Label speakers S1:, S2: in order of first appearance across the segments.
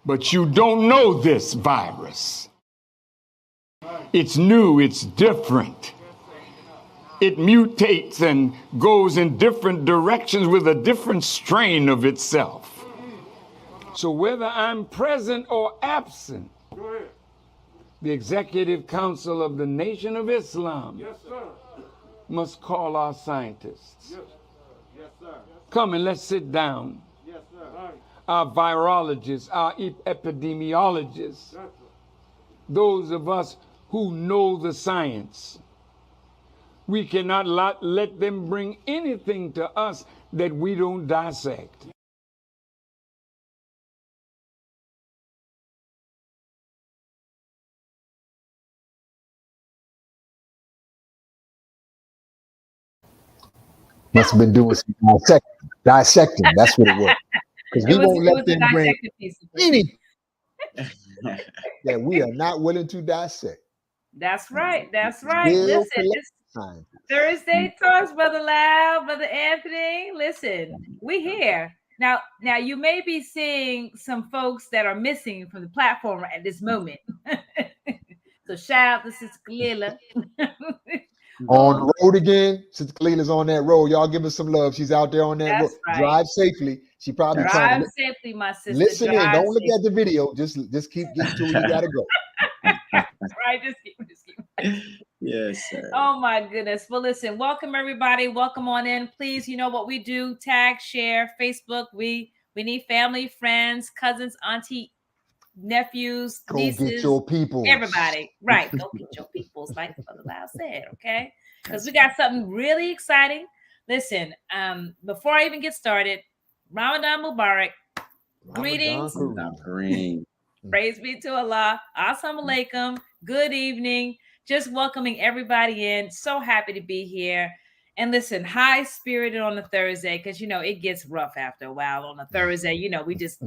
S1: But you don't know this virus. It's new, it's different. It mutates and goes in different directions with a different strain of itself. So whether I'm present or absent, the Executive Council of the Nation of Islam must call our scientists. Come and let's sit down. Our virologists, our epidemiologists, those of us who know the science. We cannot let them bring anything to us that we don't dissect.
S2: Must have been doing some dissecting. That's what it was. Because we won't let them bring anything that we are not willing to dissect.
S3: That's right. That's right. Listen, it's Thursday Talks, Brother Lau, Brother Anthony. Listen, we here. Now you may be seeing some folks that are missing from the platform at this moment. So shout out to Sister Kalila.
S2: On the road again. Sister Kalila's on that road. Y'all give us some love. She's out there on that road.
S3: Right.
S2: Drive safely. She probably trying to
S3: safely, my sister.
S2: Listen in. Don't look at the video. Just keep getting to where you gotta go.
S3: Right. Just keep.
S4: Yes, sir.
S3: Oh my goodness. Well, listen, welcome everybody. Welcome on in. Please, you know what we do. Tag, share, Facebook. We need family, friends, cousins, auntie, nephews, nieces.
S2: Go get your people.
S3: Everybody. Right. Go get your peoples, like Brother Lau said, okay? Because we got something really exciting. Listen, before I even get started, Ramadan Mubarak. Greetings. Praise be to Allah. Assalamu alaikum. Good evening. Just welcoming everybody in. So happy to be here. And listen, high spirited on a Thursday, because you know it gets rough after a while on a Thursday. You know, we get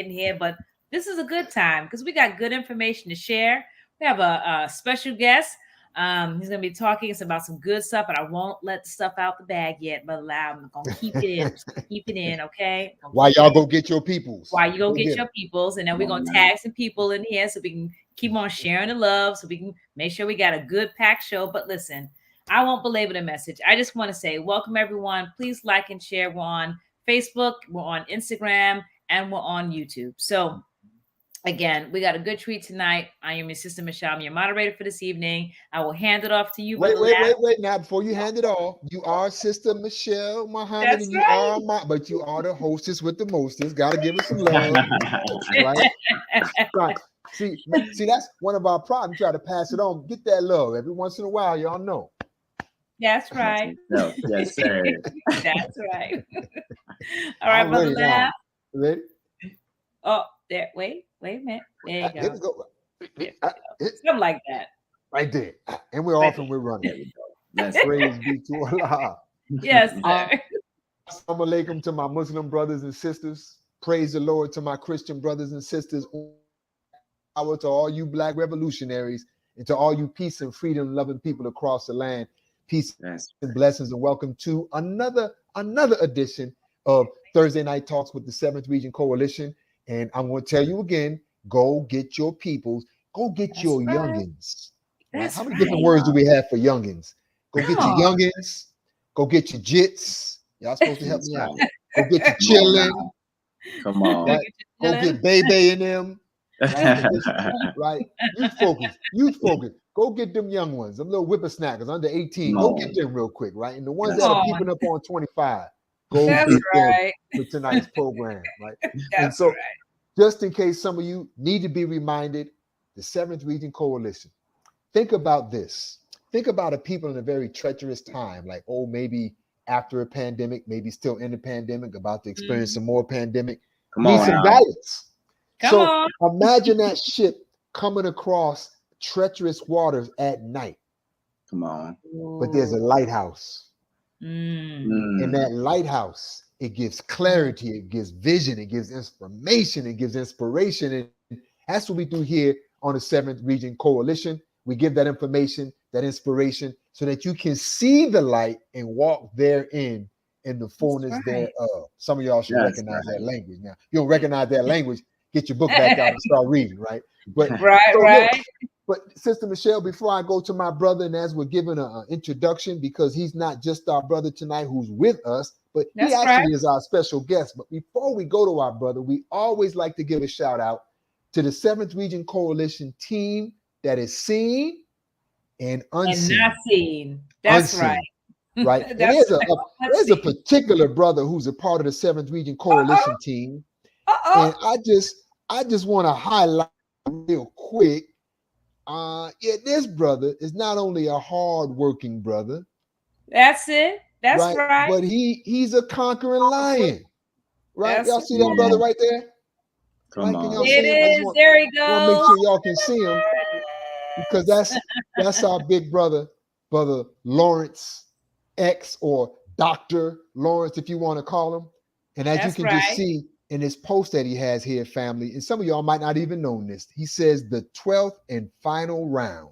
S3: in here, but this is a good time because we got good information to share. We have a special guest. He's gonna be talking us about some good stuff, but I won't let the stuff out the bag yet. But I'm gonna keep it in. Keep it in, okay?
S2: Why y'all go get your peoples?
S3: Why you go get your peoples, and then we're gonna tag some people in here so we can keep on sharing the love, so we can make sure we got a good packed show. But listen, I won't belabor the message. I just want to say, welcome everyone. Please like and share. We're on Facebook, we're on Instagram, and we're on YouTube. So again, we got a good treat tonight. I am your sister Michelle. I'm your moderator for this evening. I will hand it off to you.
S2: Wait. Now, before you hand it off, you are Sister Michelle Muhammad,
S3: That's
S2: and you
S3: right.
S2: but you are the hostess with the mostest. Got to give us some love, right? Right. See, that's one of our problems. Try to pass it on. Get that love every once in a while. Y'all know.
S3: That's right.
S4: Yes, sir.
S3: That's right. All right, Brother Lau.
S2: Ready?
S3: Oh, there. Wait a minute. There you go. Something like that.
S2: Right there. And we're off and we're running. That's praise be to Allah.
S3: Yes, sir.
S2: Assalamu alaikum to my Muslim brothers and sisters. Praise the Lord to my Christian brothers and sisters. Power to all you Black revolutionaries and to all you peace and freedom loving people across the land. Peace and blessings, and welcome to another edition of Thursday Night Talks with the 7th Region Coalition. And I'm going to tell you again, go get your peoples, go get your youngins. Right? How many different words do we have for youngins? Go get your youngins, go get your jits. Y'all supposed to help me out. Go get your chillin'.
S4: Come on.
S2: Right? Go get baby in them. Right? Youth focus. Go get them young ones, them little whippersnackers under 18. Go get them real quick, right? And the ones that are peeping up on 25, go get them for tonight's program, right? And so, just in case some of you need to be reminded, the 7th Region Coalition. Think about this. Think about a people in a very treacherous time, like, maybe after a pandemic, maybe still in the pandemic, about to experience some more pandemic. Need some guidance. So imagine that ship coming across treacherous waters at night.
S4: Come on.
S2: But there's a lighthouse. In that lighthouse, it gives clarity, it gives vision, it gives information, it gives inspiration. And that's what we do here on the 7th Region Coalition. We give that information, that inspiration, so that you can see the light and walk therein in the fullness thereof. Some of y'all should recognize that language. Now, you don't recognize that language, get your book back out and start reading, right? But
S3: right.
S2: But Sister Michelle, before I go to my brother, and as we're giving an introduction, because he's not just our brother tonight who's with us, but he actually is our special guest. But before we go to our brother, we always like to give a shout out to the 7th Region Coalition team that is seen and unseen.
S3: And not seen. That's
S2: unseen,
S3: right.
S2: Right. And there's a particular brother who's a part of the 7th Region Coalition team. And I just want to highlight real quick. This brother is not only a hard-working brother.
S3: That's it. That's right.
S2: But he's a conquering lion. Right? Y'all see that brother right there?
S4: Come on.
S3: It is. There he goes.
S2: I want to make sure y'all can see him, because that's our big brother, Brother Lawrence X, or Dr. Lawrence, if you want to call him. And as you can just see in this post that he has here, family, and some of y'all might not even know this, he says the 12th and final round.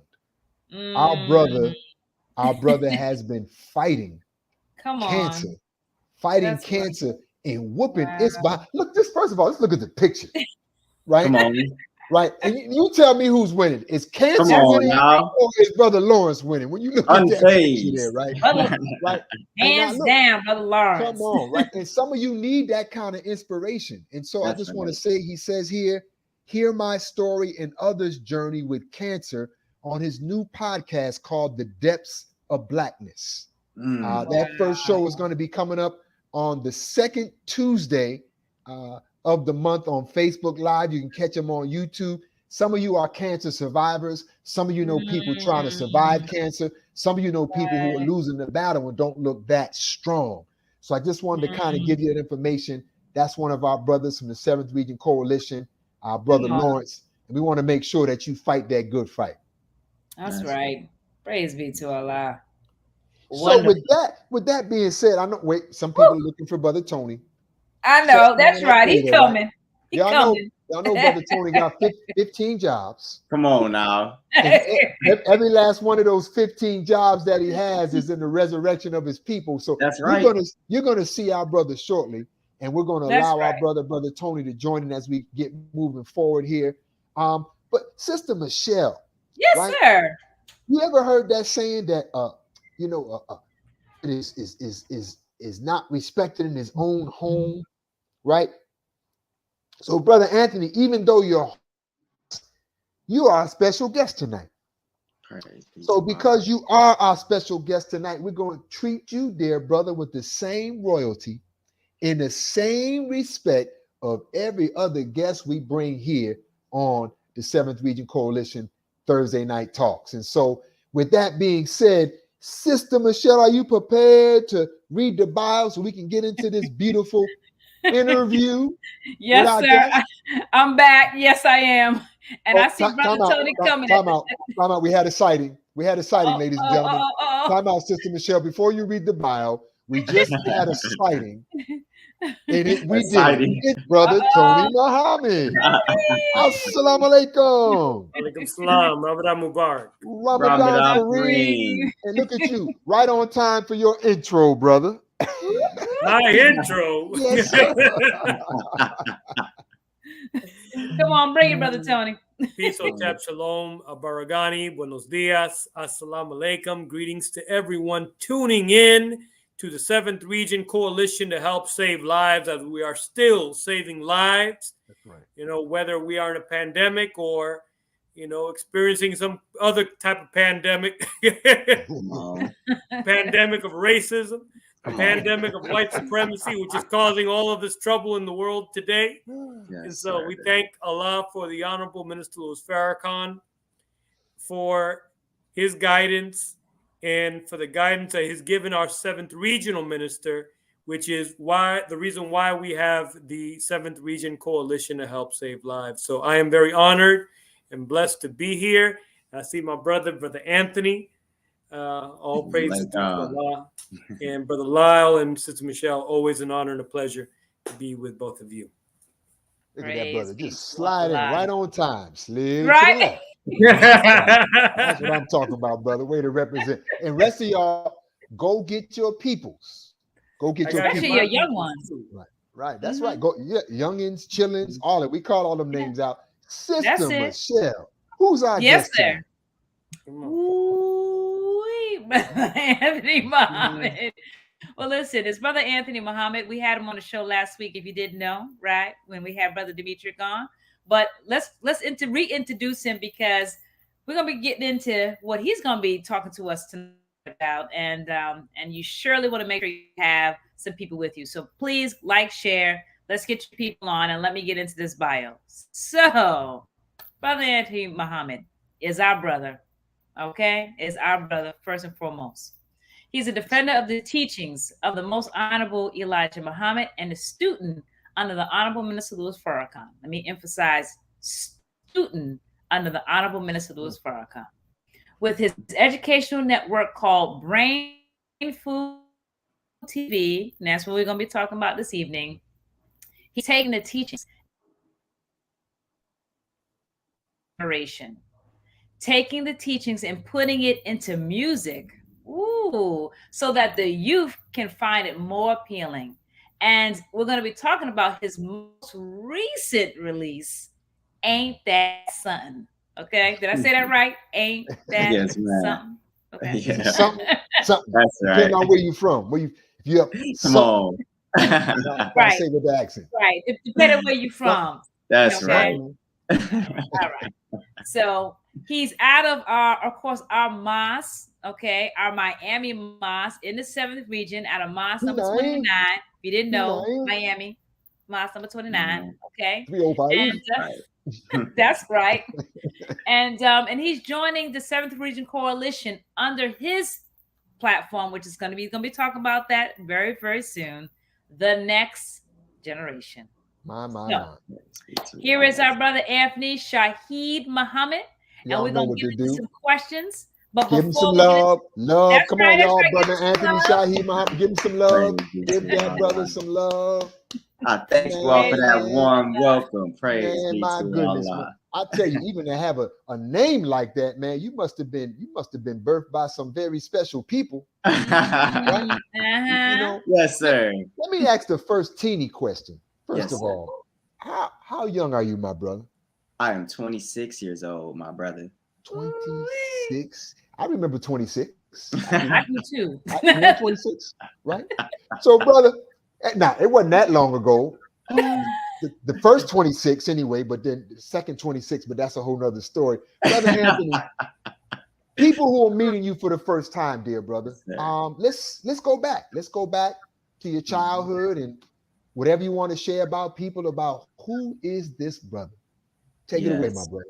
S2: Our brother has been fighting cancer, cancer and whooping its behind. Look, first of all, let's look at the picture, right?
S4: Come on.
S2: Right, and you tell me who's winning. Is cancer winning, or is Brother Lawrence winning? When you look at that picture there, right? Right.
S3: Hands down, Brother Lawrence.
S2: Come on, right? And some of you need that kind of inspiration. And so I just want to say, he says here, hear my story and others' journey with cancer on his new podcast called The Depths of Blackness. That first show is going to be coming up on the second Tuesday of the month on Facebook Live. You can catch them on YouTube. Some of you are cancer survivors. Some of you know people trying to survive cancer. Some of you know people who are losing the battle and don't look that strong. So I just wanted to kind of give you that information. That's one of our brothers from the 7th Region Coalition, our brother Lawrence. And we want to make sure that you fight that good fight.
S3: That's right. Praise be to Allah.
S2: So with that being said, I know, some people are looking for Brother Tony.
S3: I know, that's right. He's coming.
S2: Y'all know Brother Tony got 15 jobs.
S4: Come on now.
S2: Every last one of those 15 jobs that he has is in the resurrection of his people. So
S4: that's right.
S2: You're gonna see our brother shortly, and we're gonna allow our brother Tony to join in as we get moving forward here. But Sister Michelle,
S3: yes, sir.
S2: You ever heard that saying that it is not respected in his own home? Right. So, Brother Anthony, even though you are a special guest tonight. So because you are our special guest tonight, we're going to treat you, dear brother, with the same royalty, in the same respect of every other guest we bring here on the 7th Region Coalition Thursday Night Talks. And so with that being said, Sister Michelle, are you prepared to read the bio so we can get into this beautiful interview?
S3: Yes, sir. I'm back. Yes, I am. And I see Brother Tony coming.
S2: Time out. We had a sighting. Ladies and gentlemen. Time out, Sister Michelle. Before you read the bio, we just had a sighting. It's Brother Tony Muhammad. Assalamu alaikum.
S5: Alaikum salam. Ramadan Mubarak.
S2: Ramadan Kareem. And look at you, right on time for your intro, brother.
S5: My intro.
S2: Yes,
S3: come on, bring it, Brother Tony.
S5: Peace, Otep, Shalom, Baragani, Buenos Dias, Assalamu Alaikum. Greetings to everyone tuning in to the 7th Region Coalition to help save lives, as we are still saving lives.
S2: That's right.
S5: Whether we are in a pandemic or, experiencing some other type of pandemic, pandemic of racism, a pandemic of white supremacy, which is causing all of this trouble in the world today. Yes, and so we thank Allah for the Honorable Minister Louis Farrakhan for his guidance and for the guidance that he's given our 7th Regional Minister, which is the reason why we have the 7th Region Coalition to help save lives. So I am very honored and blessed to be here. I see my brother Anthony. All praise to Allah. And Brother Lyle and Sister Michelle, always an honor and a pleasure to be with both of you.
S2: Look at that brother, just sliding right on time. Slid
S3: right.
S2: That's what I'm talking about, brother. Way to represent. And rest of y'all, go get your peoples. Go get your peoples.
S3: Especially your young ones.
S2: Right. That's right. Go, yeah, youngins, chillins, all that. We call all them names out. Sister Michelle. Who's our guest
S3: sir.
S2: today?
S3: Ooh, Anthony Muhammad. Well, listen, it's Brother Anthony Muhammad. We had him on the show last week, if you didn't know, right? When we had Brother Dimitri on. But let's reintroduce him, because we're gonna be getting into what he's gonna be talking to us tonight about, and you surely want to make sure you have some people with you. So please like, share. Let's get your people on, and let me get into this bio. So, Brother Anthony Muhammad is our brother. Okay, is our brother first and foremost. He's a defender of the teachings of the Most Honorable Elijah Muhammad and a student under the Honorable Minister Louis Farrakhan. Let me emphasize, student under the Honorable Minister Louis Farrakhan. With his educational network called Brain Food TV, and that's what we're going to be talking about this evening, he's taking the teachings, taking the teachings and putting it into music. Ooh, so that the youth can find it more appealing. And we're going to be talking about his most recent release, Ain't That Something? Okay, did I say that right? Ain't that something? Okay.
S2: Yeah. Something.
S4: That's right.
S2: Depending on where you from. Where you up?
S4: Come on.
S2: Right. Say with the accent.
S3: Right. Depending on where you're from.
S4: That's
S3: okay?
S4: right.
S3: All right. So he's out of our mosque, okay, our Miami mosque in the 7th region, out of mosque number 29. If you didn't know, Miami mosque number 29, okay.
S2: 305.
S3: And, that's right. And he's joining the 7th Region Coalition under his platform, which is going to be talking about that very, very soon. The Next Generation.
S2: My.
S3: Here is our brother Anthony Shaheed Muhammad, and we're going to get into some questions. But
S2: give him some love. Come on, y'all, brother Anthony Shaheed Muhammad. Give him some love. Give that brother some love.
S4: I thank you all for that warm welcome. Praise be
S2: my
S4: to
S2: goodness,
S4: Allah.
S2: man. I tell you, even to have a name like that, man, you must have been birthed by some very special people. Right? You know?
S4: Yes, sir.
S2: Let me ask the first teeny question. First
S4: Yes,
S2: of all, how young are you, my brother?
S4: I am 26 years old, my brother.
S2: 26. I remember 26.
S3: I do too.
S2: You were 26, right? So, brother, now it wasn't that long ago. The first 26 anyway, but then the second 26, but that's a whole nother story. Brother Anthony, people who are meeting you for the first time, dear brother, let's go back. Let's go back to your childhood and whatever you want to share about people, about who is this brother. Take it away, my brother.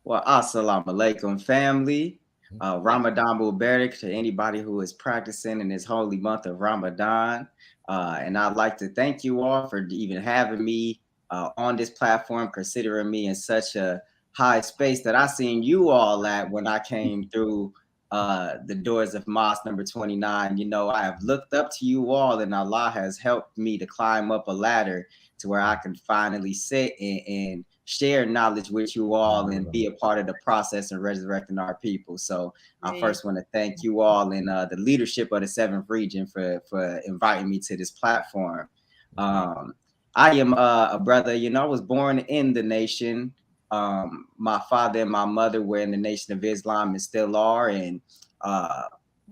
S4: Well, assalamu alaikum, family. Ramadan Mubarak to anybody who is practicing in this holy month of Ramadan. And I'd like to thank you all for even having me on this platform, considering me in such a high space that I seen you all at when I came through the doors of mosque number 29. You know, I have looked up to you all, and Allah has helped me to climb up a ladder to where I can finally sit and share knowledge with you all and be a part of the process of resurrecting our people. So I first want to thank you all and the leadership of the 7th Region for inviting me to this platform. I am a brother, you know, I was born in the nation. My father and my mother were in the Nation of Islam and still are, and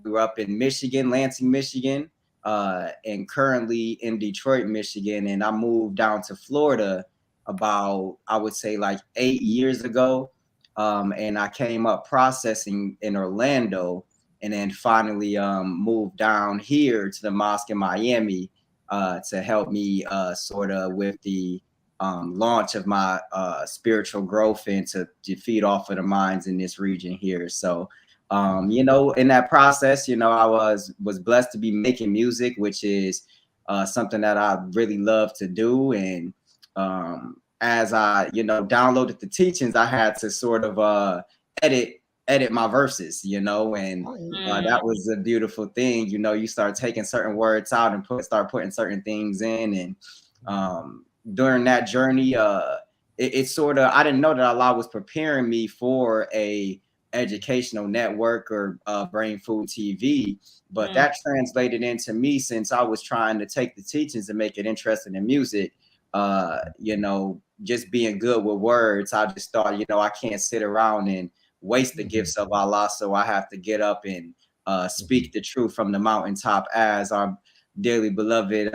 S4: grew up in Michigan, Lansing, Michigan, and currently in Detroit, Michigan. And I moved down to Florida about, I would say, like 8 years ago. And I came up processing in Orlando, and then finally moved down here to the mosque in Miami to help me sort of with the launch of my spiritual growth and to feed off of the minds in this region here. So, you know, in that process, you know, I was blessed to be making music, which is something that I really love to do. And as I, you know, downloaded the teachings, I had to sort of edit my verses, you know, and that was a beautiful thing. You know, you start taking certain words out and start putting certain things in. And during that journey, it sort of, I didn't know that Allah was preparing me for a educational network or Brain Food TV, but that translated into me, since I was trying to take the teachings and make it interesting in music. You know, just being good with words, I just thought, you know, I can't sit around and waste the gifts of Allah, so I have to get up and speak the truth from the mountaintop, as our dearly beloved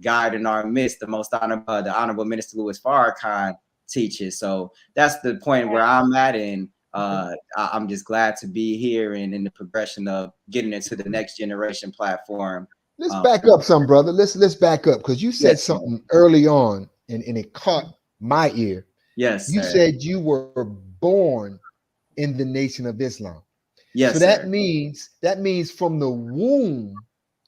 S4: guide in our midst, the Honorable Minister Louis Farrakhan teaches. So that's the point where I'm at, and I'm just glad to be here and in the progression of getting into the next generation platform.
S2: Let's back up some, brother. Let's back up, because you said something early on, and it caught my ear.
S4: Yes,
S2: you said you were born in the Nation of Islam.
S4: Yes.
S2: So that means from the womb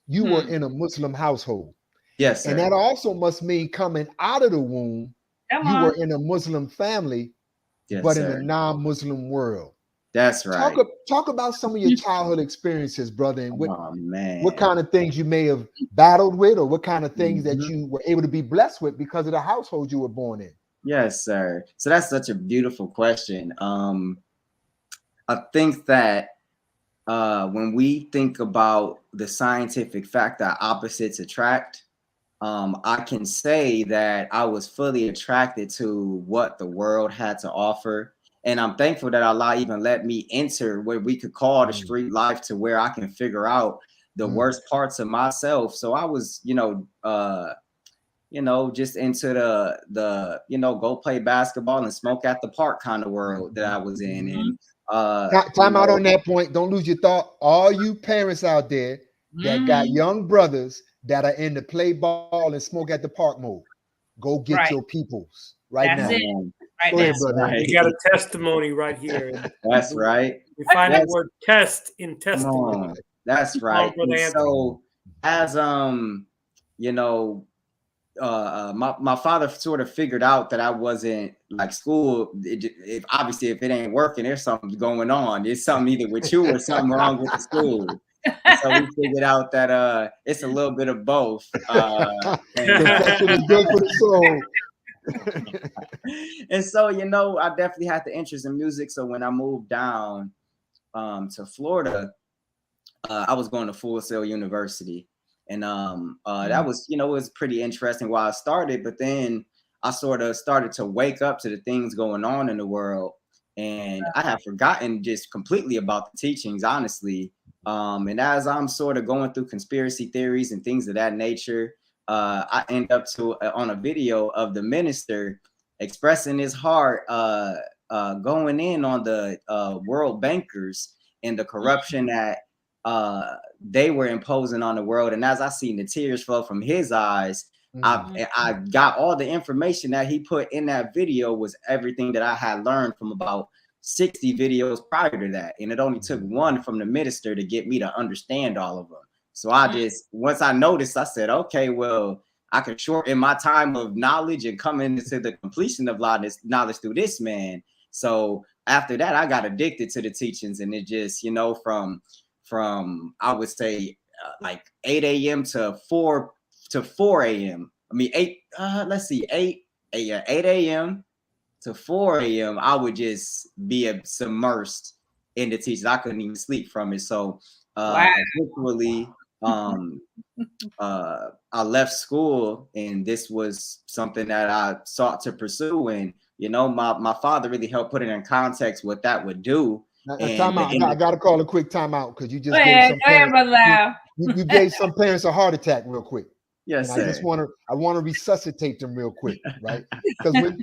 S2: you were in a Muslim household.
S4: Yes, sir.
S2: And that also must mean coming out of the womb, you were in a Muslim family, but in a non-Muslim world.
S4: That's right.
S2: Talk about some of your childhood experiences, brother, and what kind of things you may have battled with, or what kind of things that you were able to be blessed with because of the household you were born in.
S4: Yes, sir. So that's such a beautiful question. I think that when we think about the scientific fact that opposites attract, I can say that I was fully attracted to what the world had to offer. And I'm thankful that Allah even let me enter what we could call the street life, to where I can figure out the worst parts of myself. So I was, just into the go play basketball and smoke at the park kind of world that I was in. And
S2: time out on that point. Don't lose your thought. All you parents out there that got young brothers that are in the play ball and smoke at the park mode, go get your peoples right now.
S3: Right
S2: now.
S5: Right. You got a testimony right here.
S4: That's right.
S5: We find the word test in testimony.
S4: That's right. So as my father sort of figured out that I wasn't like school. If it ain't working, there's something going on. There's something either with you or something wrong with the school. So we figured out that it's a little bit of both. And so, I definitely had the interest in music. So when I moved down to Florida, I was going to Full Sail University. And that was, it was pretty interesting while I started. But then I sort of started to wake up to the things going on in the world. And I had forgotten just completely about the teachings, honestly. And as I'm sort of going through conspiracy theories and things of that nature, I end up on a video of the minister expressing his heart, going in on the world bankers and the corruption that they were imposing on the world. And as I seen the tears flow from his eyes, I got all the information that he put in that video was everything that I had learned from about 60 videos prior to that. And it only took one from the minister to get me to understand all of them. So once I noticed, I said, okay, well, I could shorten my time of knowledge and come into the completion of knowledge through this man. So after that, I got addicted to the teachings, and it just, from I would say like 8 a.m. to 4 a.m. I mean, 8 a.m. to 4 a.m. I would just be submersed in the teachings. I couldn't even sleep from it. So eventually, I left school, and this was something that I sought to pursue. And my father really helped put it in context what that would do.
S2: Time out. I got to call a quick timeout, because you just you gave some parents a heart attack real quick.
S4: Yes,
S2: and I want to resuscitate them real quick, right? Because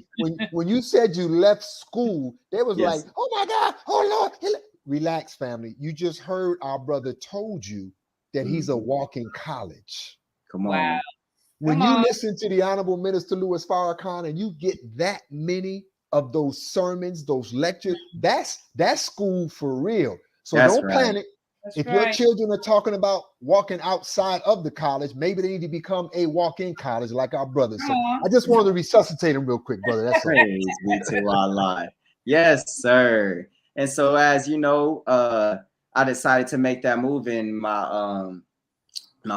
S2: when you said you left school, they was like, oh my God, oh Lord. Relax, family. You just heard our brother told you that he's a walking college.
S4: Come on. Wow.
S2: When you listen to the Honorable Minister Louis Farrakhan and you get that many of those sermons, those lectures, that's school for real. So don't panic. If your children are talking about walking outside of the college, maybe they need to become a walk-in college like our brothers. So I just wanted to resuscitate them real quick, brother. That's
S4: praise be to Allah. Yes, sir. And so, as you know, I decided to make that move, and my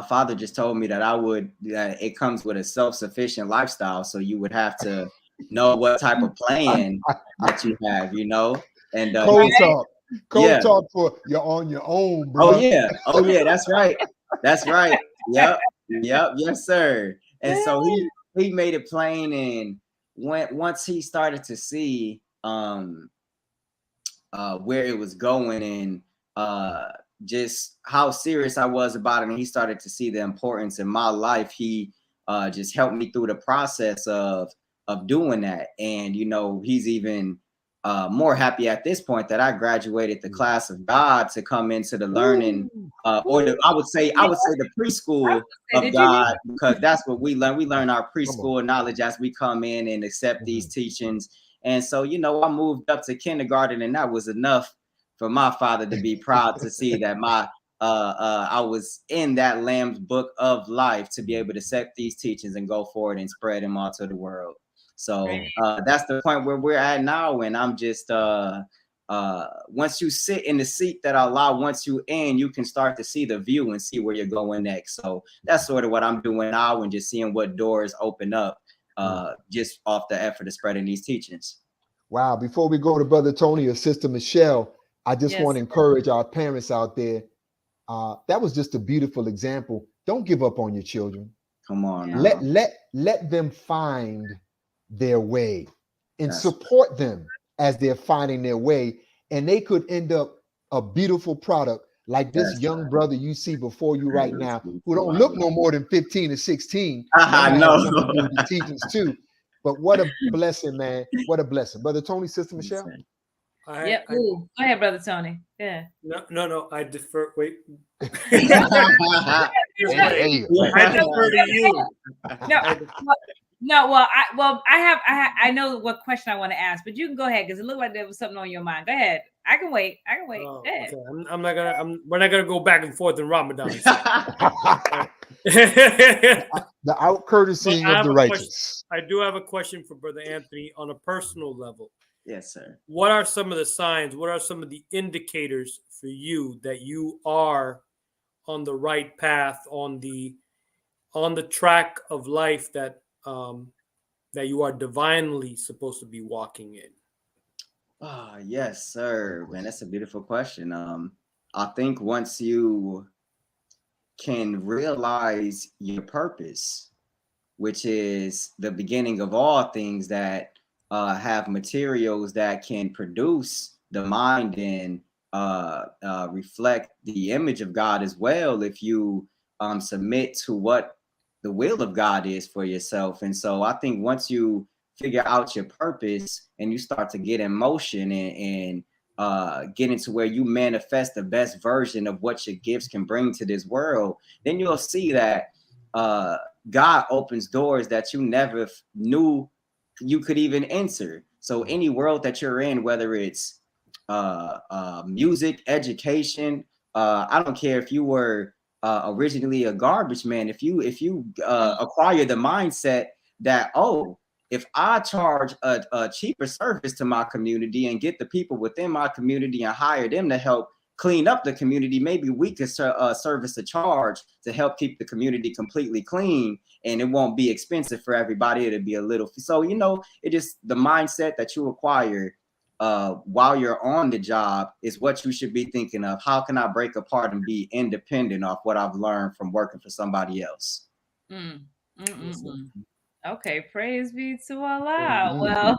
S4: father just told me that it comes with a self-sufficient lifestyle. So you would have to know what type of plan that you have, And
S2: Code talk. Code
S4: yeah.
S2: talk for you're on your own, bro.
S4: Oh yeah, that's right. That's right. Yep. Yes, sir. And so he made it plain, and once he started to see where it was going, and just how serious I was about it, and he started to see the importance in my life, he just helped me through the process of doing that. And he's even more happy at this point that I graduated the class of God to come into the learning, I would say the preschool of God, because that's what we learn. We learn our preschool knowledge as we come in and accept these teachings. And so, I moved up to kindergarten, and that was enough for my father to be proud to see that I was in that Lamb's book of life, to be able to accept these teachings and go forward and spread them all to the world. So that's the point where we're at now. And I'm just, once you sit in the seat that Allah wants you in, you can start to see the view and see where you're going next. So that's sort of what I'm doing now, and just seeing what doors open up just off the effort of spreading these teachings.
S2: Wow. Before we go to Brother Tony or Sister Michelle, I just want to encourage our parents out there. That was just a beautiful example. Don't give up on your children.
S4: Come on.
S2: Let them find their way, and support them as they're finding their way, and they could end up a beautiful product like this young brother you see before you right now, who don't look no more than 15 or 16.
S4: I know.
S2: The teachings too, but what a blessing, man! What a blessing, Brother Tony, Sister Michelle.
S3: Go ahead, Brother Tony. Yeah.
S5: No. I defer. Wait.
S3: I
S5: defer to you.
S3: No. Well, I know what question I want to ask, but you can go ahead, because it looked like there was something on your mind. Go ahead. I can wait.
S5: Oh, okay. We're not gonna go back and forth in Ramadan.
S2: The out courtesy of the righteous.
S5: I do have a question for Brother Anthony on a personal level.
S4: Yes, sir.
S5: What are some of the signs? What are some of the indicators for you that you are on the right path, on the track of life that you are divinely supposed to be walking in?
S4: Yes, sir. Man, that's a beautiful question. I think once you can realize your purpose, which is the beginning of all things, that have materials that can produce the mind and reflect the image of God as well, if you submit to what the will of God is for yourself. And so I think once you figure out your purpose and you start to get in motion and get into where you manifest the best version of what your gifts can bring to this world, then you'll see that God opens doors that you never knew you could even enter. So any world that you're in, whether it's music, education, I don't care if you were originally a garbage man, if you acquire the mindset that, if I charge a cheaper service to my community and get the people within my community and hire them to help clean up the community, maybe we could service a charge to help keep the community completely clean, and it won't be expensive for everybody. It'll be a little. So, it just, the mindset that you acquire while you're on the job is what you should be thinking of. How can I break apart and be independent of what I've learned from working for somebody else?
S3: Okay, praise be to Allah.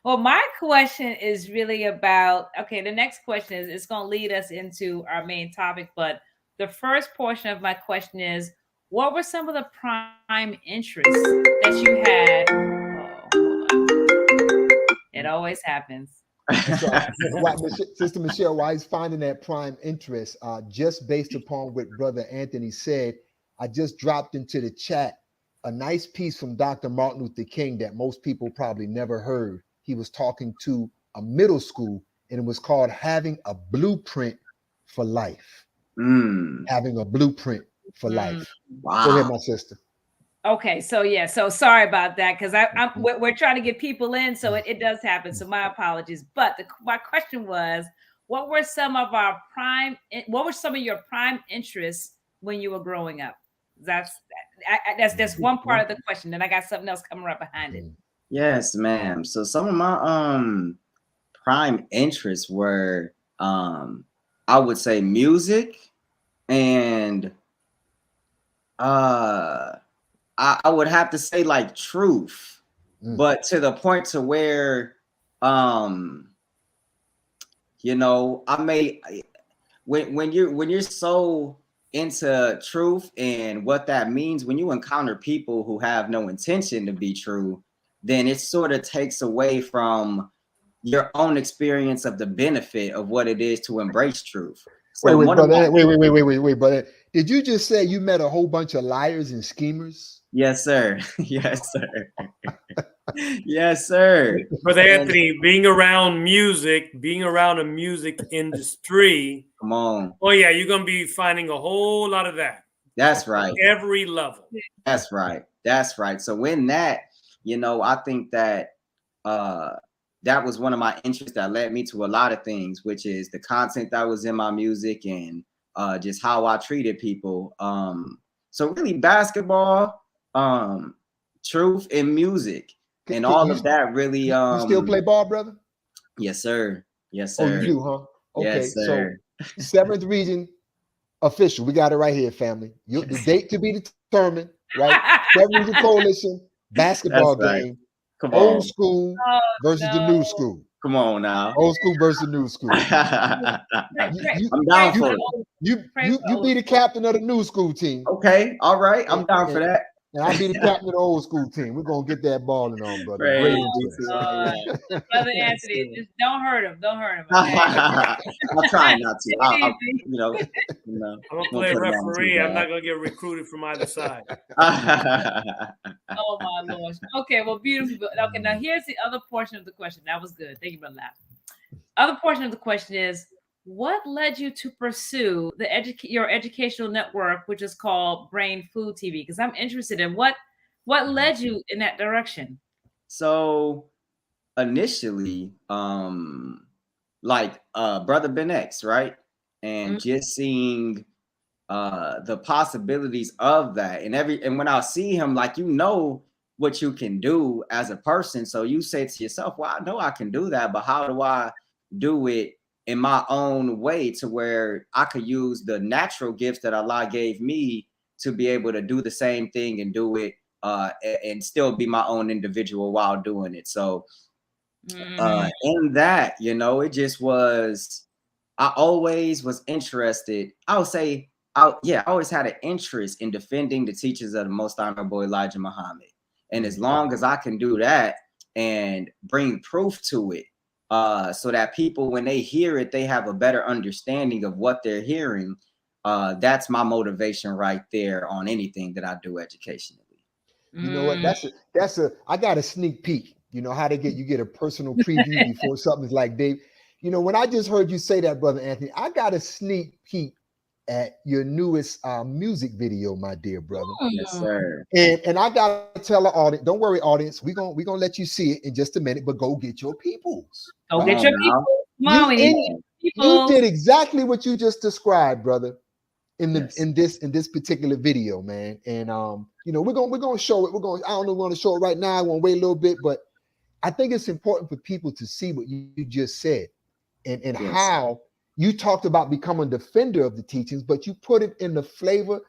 S3: Well, my question is really about, the next question is, it's going to lead us into our main topic, but the first portion of my question is, what were some of the prime interests that you had? It always happens.
S2: Sister Michelle, while he's finding that prime interest, just based upon what Brother Anthony said, I just dropped into the chat a nice piece from Dr. Martin Luther King that most people probably never heard. He was talking to a middle school, and it was called Having a Blueprint for Life. Having a blueprint for life. Wow. Go ahead, my sister.
S3: Okay, so sorry about that, because we're trying to get people in, so it does happen. So my apologies. But my question was, what were some of your prime interests when you were growing up? That's one part of the question. Then I got something else coming right behind it.
S4: Yes, ma'am. So some of my prime interests were, I would say, music, and I would have to say like truth, but to the point to where, you know, when you're so into truth and what that means, when you encounter people who have no intention to be true, then it sort of takes away from your own experience of the benefit of what it is to embrace truth. So
S2: wait, brother. Did you just say you met a whole bunch of liars and schemers?
S4: Yes, sir. Yes, sir. Yes, sir.
S5: Brother Anthony, being around a music industry.
S4: Come on.
S5: Oh yeah, you're gonna be finding a whole lot of that.
S4: That's right.
S5: Every level.
S4: That's right. That's right. So in that, you know, I think that that was one of my interests that led me to a lot of things, which is the content that was in my music and just how I treated people. So really basketball, truth, and music. And all of that really.
S2: You still play ball, brother?
S4: Yes, sir. Yes, sir.
S2: Oh, you do, huh? Okay,
S4: yes, sir.
S2: So 7th region official. We got it right here, family. The date to be determined, right? 7th region coalition basketball game.
S4: Come
S2: old
S4: on.
S2: school versus the new school.
S4: Come on now.
S2: Old school versus new school.
S4: I'm down for it.
S2: You be the captain of the new school team.
S4: Okay, all right. I'm down for that.
S2: And I'll be the captain of the old school team. We're gonna get that balling on, brother.
S3: Brother Anthony, just don't hurt him. Don't hurt him. Okay?
S4: I'm trying not to. I'm
S5: gonna play referee. I'm not gonna get recruited from either side.
S3: Oh my Lord. Okay, well, beautiful. Okay, now here's the other portion of the question. That was good. Thank you for that. Other portion of the question is, what led you to pursue your educational network, which is called Brain Food TV? Because I'm interested in what led you in that direction.
S4: So initially, like Brother Ben X, right? And just seeing the possibilities of that, and when I see him, like, you know what you can do as a person. So you say to yourself, well, I know I can do that, but how do I do it in my own way to where I could use the natural gifts that Allah gave me to be able to do the same thing and do it and still be my own individual while doing it. So in that, you know, it just was, I always was interested. I would say, I always had an interest in defending the teachings of the Most Honorable Elijah Muhammad. And as long as I can do that and bring proof to it, so that people, when they hear it, they have a better understanding of what they're hearing. That's my motivation right there on anything that I do educationally.
S2: You know what? That's a. I got a sneak peek. You know how to get a personal preview before something's like Dave. You know, when I just heard you say that, Brother Anthony, I got a sneak peek at your newest music video, my dear brother.
S4: Yes, sir.
S2: And I gotta tell the audience, don't worry, audience, we're gonna let you see it in just a minute, but go get your peoples.
S3: Go get your people. Come on,
S2: you did exactly what you just described, brother, in this particular video, man. And you know, we're gonna show it. I don't know, we're gonna show it right now. I want to wait a little bit, but I think it's important for people to see what you just said and how you talked about becoming a defender of the teachings, but you put it in the flavor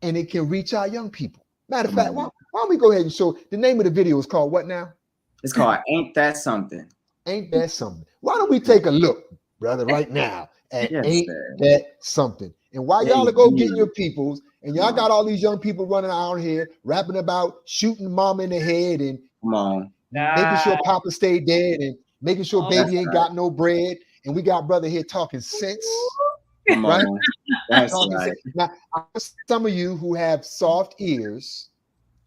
S2: and it can reach our young people. Matter of fact, why don't we go ahead and show the name of the video is called what now?
S4: It's called Ain't That Something.
S2: Ain't That Something. Why don't we take a look, brother, right now at Ain't That Something? And while y'all are go getting your peoples, and y'all got all these young people running out here rapping about shooting mom in the head and making sure Papa stayed dead and making sure baby ain't got no bread. And we got brother here talking sense, right?
S4: That's right.
S2: Now, some of you who have soft ears,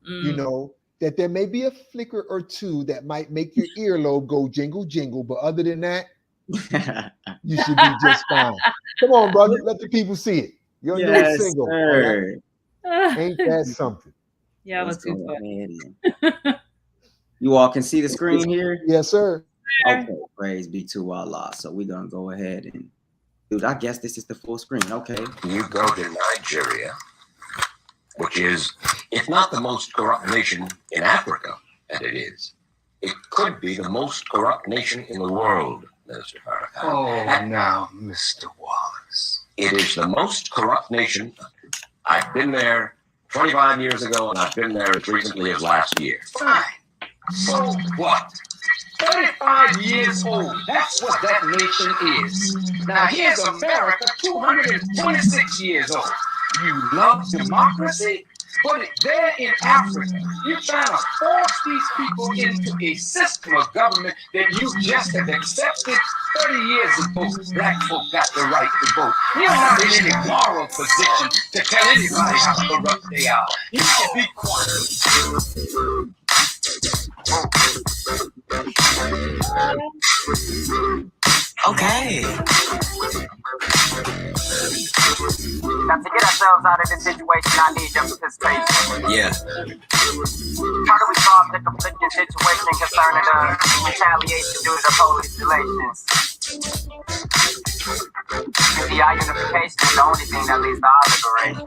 S2: you know, that there may be a flicker or two that might make your earlobe go jingle, jingle. But other than that, you should be just fine. Come on, brother. Let the people see it. Your new single. Right? Ain't That Something?
S3: Yeah, let's do
S4: You all can see the screen here?
S2: Yes, sir.
S4: Okay, praise be to Allah. So we're gonna go ahead and, dude, I guess this is the full screen. Okay.
S6: You go to Nigeria, which is, if not the most corrupt nation in Africa, and it is, it could be the most corrupt nation in the world. Mr. Farrakhan.
S1: Oh, now, Mr. Wallace.
S6: It is the most corrupt nation. I've been there 25 years ago, and I've been there as recently as last year.
S7: Fine. So what? 35 years old. That's what that nation is. Now here's America, 226 years old. You love democracy? Put it there in Africa. You're trying to force these people into a system of government that you just have accepted 30 years ago. Black folk got the right to vote. You're not in any moral position to tell anybody how corrupt they are. You should be quiet.
S8: Okay. Now, to get ourselves out of this situation, I need your participation. Yeah. How do we solve the conflicting situation concerning the retaliation due to the police relations? See, our unification is the only thing that leads to our liberation.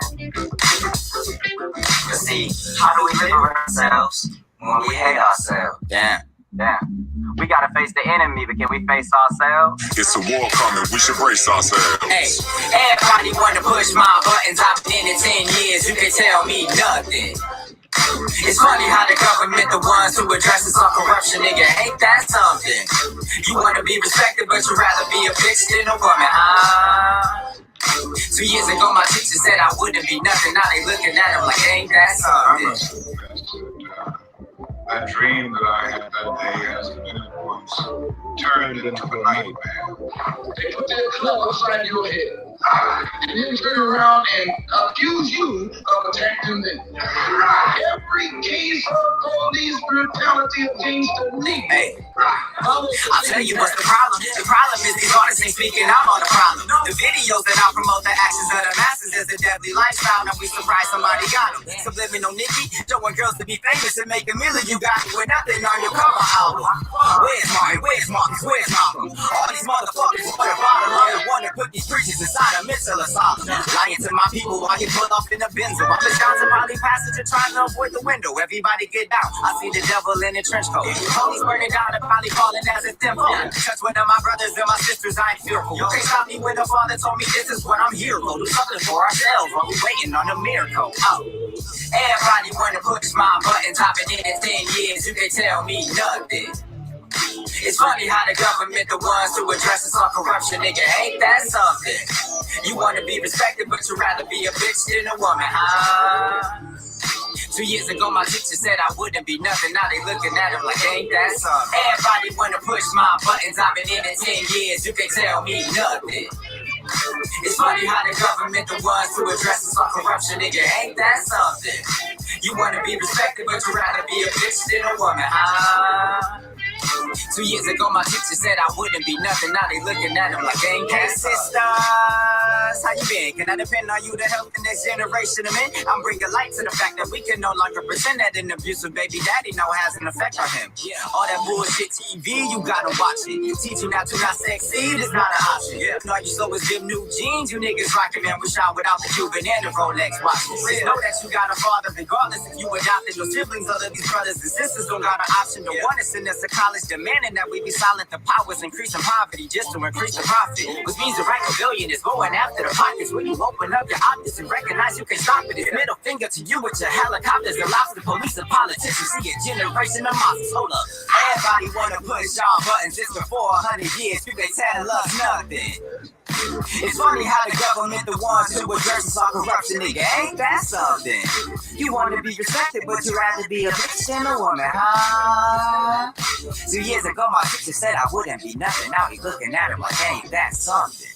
S8: You see, how do we liberate ourselves when we hate ourselves? Damn. We gotta face the enemy, but can we face ourselves?
S9: It's a war coming, we should brace ourselves.
S8: Hey, everybody wanna push my buttons. I've been in 10 years, you can tell me nothing. It's funny how the government, the ones who addresses some corruption, nigga, ain't that something? You wanna be respected, but you'd rather be a bitch than a woman, huh? 2 years ago, my teacher said I wouldn't be nothing. Now they looking at him like, ain't that something?
S9: That dream that I had that day as a minute once turned into a nightmare.
S7: They put their claws right in your head. And then turn around and accuse you of attacking them. Every case of police brutality against the league.
S8: Hey, I'll tell you what's the problem. The problem is these artists ain't speaking out on the problem. The videos that I promote the actions of the masses is a deadly lifestyle. Now we surprised somebody got them. Subliminal Nikki, showing girls to be famous and make $1 million. You got me with nothing on your cover album. Where's Martin? Where's Marcus? Where's Malcolm? All these motherfuckers for the bottom line want to put these preachers inside a mental asylum. Lying to my people while you pull off in a Benzo. I'm the Johnson Polly passenger trying to avoid the window. Everybody get down. I see the devil in a trench coat. Police burning down and probably falling as a tempo. Touch one of my brothers and my sisters, I ain't fearful. You can't stop me when the father told me this is what I'm here for. Do something for ourselves while we waiting on a miracle. Oh. Everybody wanna push my buttons. I've been in it 10 years. You can tell me nothing. It's funny how the government, the ones who addresses all corruption, nigga, ain't that something? You wanna be respected, but you'd rather be a bitch than a woman, huh? 2 years ago, my teacher said I wouldn't be nothing. Now they looking at him like, ain't that something? Everybody wanna push my buttons. I've been in it 10 years. You can tell me nothing. It's funny how the government, the ones who addresses all corruption, nigga, ain't that something? You wanna be respected, but you'd rather be a bitch than a woman, huh? 2 years ago, my teacher said I wouldn't be nothing. Now they looking at him like, ain't that sisters? How you been? Can I depend on you to help the next generation of men? I'm bringing light to the fact that we can no longer pretend that an abusive baby daddy now has an effect on him. All that bullshit TV, you gotta watch it. Teach you not to not succeed, it's not an option. All you slow is them new jeans, you niggas rockin' man, we shot without the Cuban and the Rolex watches. Know that you got a father regardless if you adopted your siblings. All of these brothers and sisters don't got an option to want to send us to college, demanding that we be silent. The powers increasing poverty just to increase the profit, which means the right rebellion is going after the pockets. When you open up your optics and recognize you can stop it, it's middle finger to you with your helicopters and lobster police and politicians. See a generation of monsters. Hold up, everybody wanna push y'all buttons. It's been 400 years, you can tell us nothing. It's funny how the government, the ones who addresses all corruption, nigga, ain't that something? You wanna be respected, but you'd rather be a bitch than a woman, huh? 2 years ago, my teacher said I wouldn't be nothing. Now he's looking at him like, ain't that something?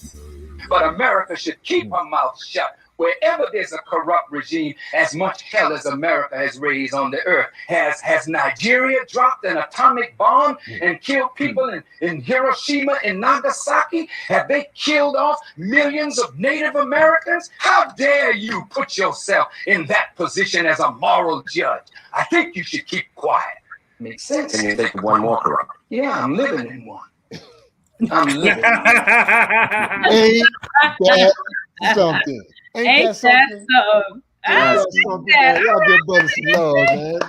S7: But America should keep her mouth shut. Wherever there's a corrupt regime, as much hell as America has raised on the earth, has Nigeria dropped an atomic bomb and killed people in Hiroshima and Nagasaki? Have they killed off millions of Native Americans? How dare you put yourself in that position as a moral judge? I think you should keep quiet. Makes sense.
S6: Can you think of one more corrupt?
S7: Yeah, I'm living in one. I'm living in one.
S2: Ain't that something? Ain't that something? Y'all give brothers some love, man.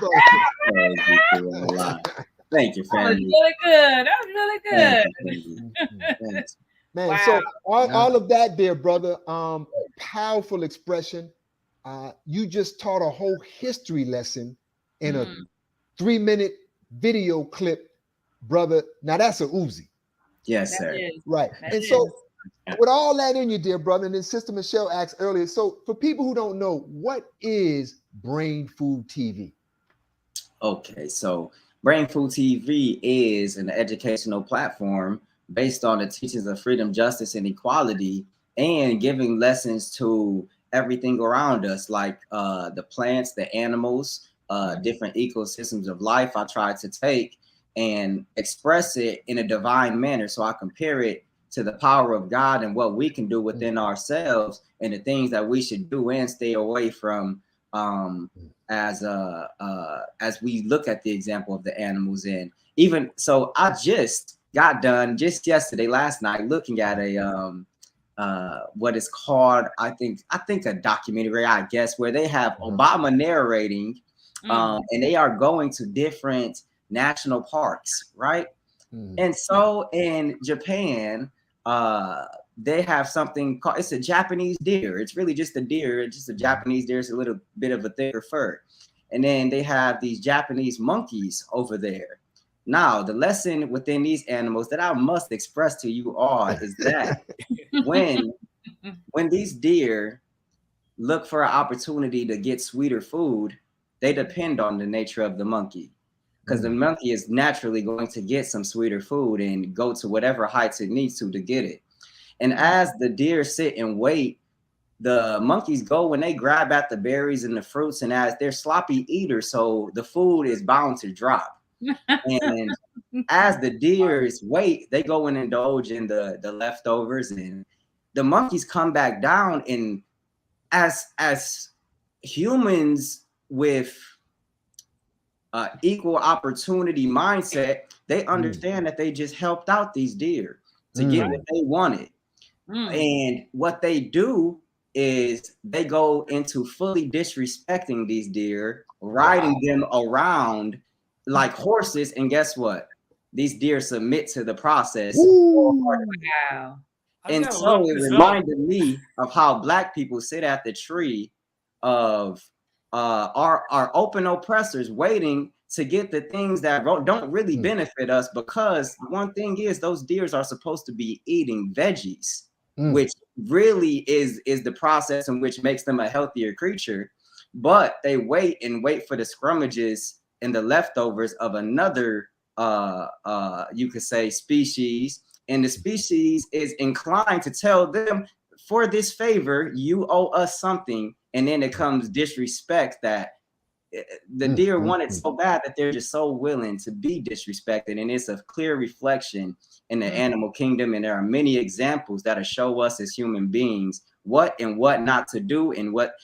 S4: Thank you,
S3: That was
S4: family.
S3: really good. That was really good.
S4: Thanks.
S2: Man,
S3: Wow.
S2: so all of that, dear brother, powerful expression. You just taught a whole history lesson in a 3-minute video clip, brother. Now that's a Uzi.
S4: Yes,
S3: That
S4: sir.
S3: is.
S2: Right.
S3: That
S2: And
S3: is.
S2: so with all that in you, dear brother, and then Sister Michelle asked earlier, so for people who don't know, what is Brain Food TV?
S4: Okay, so Brain Food TV is an educational platform based on the teachings of freedom, justice, and equality, and giving lessons to everything around us, like the plants, the animals, different ecosystems of life. I try to take and express it in a divine manner. So I compare it to the power of God and what we can do within ourselves and the things that we should do and stay away from, as we look at the example of the animals. And even so, I just got done just yesterday, last night, looking at a what is called, I think a documentary, I guess, where they have Obama narrating, and they are going to different national parks, right? And so in Japan, they have something called, it's a Japanese deer. It's really just a deer. It's just a Japanese deer. It's a little bit of a thicker fur. And then they have these Japanese monkeys over there. Now, the lesson within these animals that I must express to you all is that when these deer look for an opportunity to get sweeter food, they depend on the nature of the monkey. Because the monkey is naturally going to get some sweeter food and go to whatever heights it needs to get it. And as the deer sit and wait, the monkeys go and they grab at the berries and the fruits, and as they're sloppy eaters, so the food is bound to drop. And as the deers wait, they go and indulge in the leftovers, and the monkeys come back down. And as humans with equal opportunity mindset, they understand that they just helped out these deer to get what they wanted. And what they do is they go into fully disrespecting these deer, riding them around like horses. And guess what? These deer submit to the process.
S3: Wow.
S4: And so it reminded me of how Black people sit at the tree of our open oppressors, waiting to get the things that don't really benefit us, because one thing is those deers are supposed to be eating veggies, which really is the process in which makes them a healthier creature. But they wait for the scrummages and the leftovers of another you could say species, and the species is inclined to tell them, for this favor you owe us something. And then it comes disrespect that the deer want it so bad that they're just so willing to be disrespected. And it's a clear reflection in the animal kingdom. And there are many examples that show us as human beings what and what not to do, and what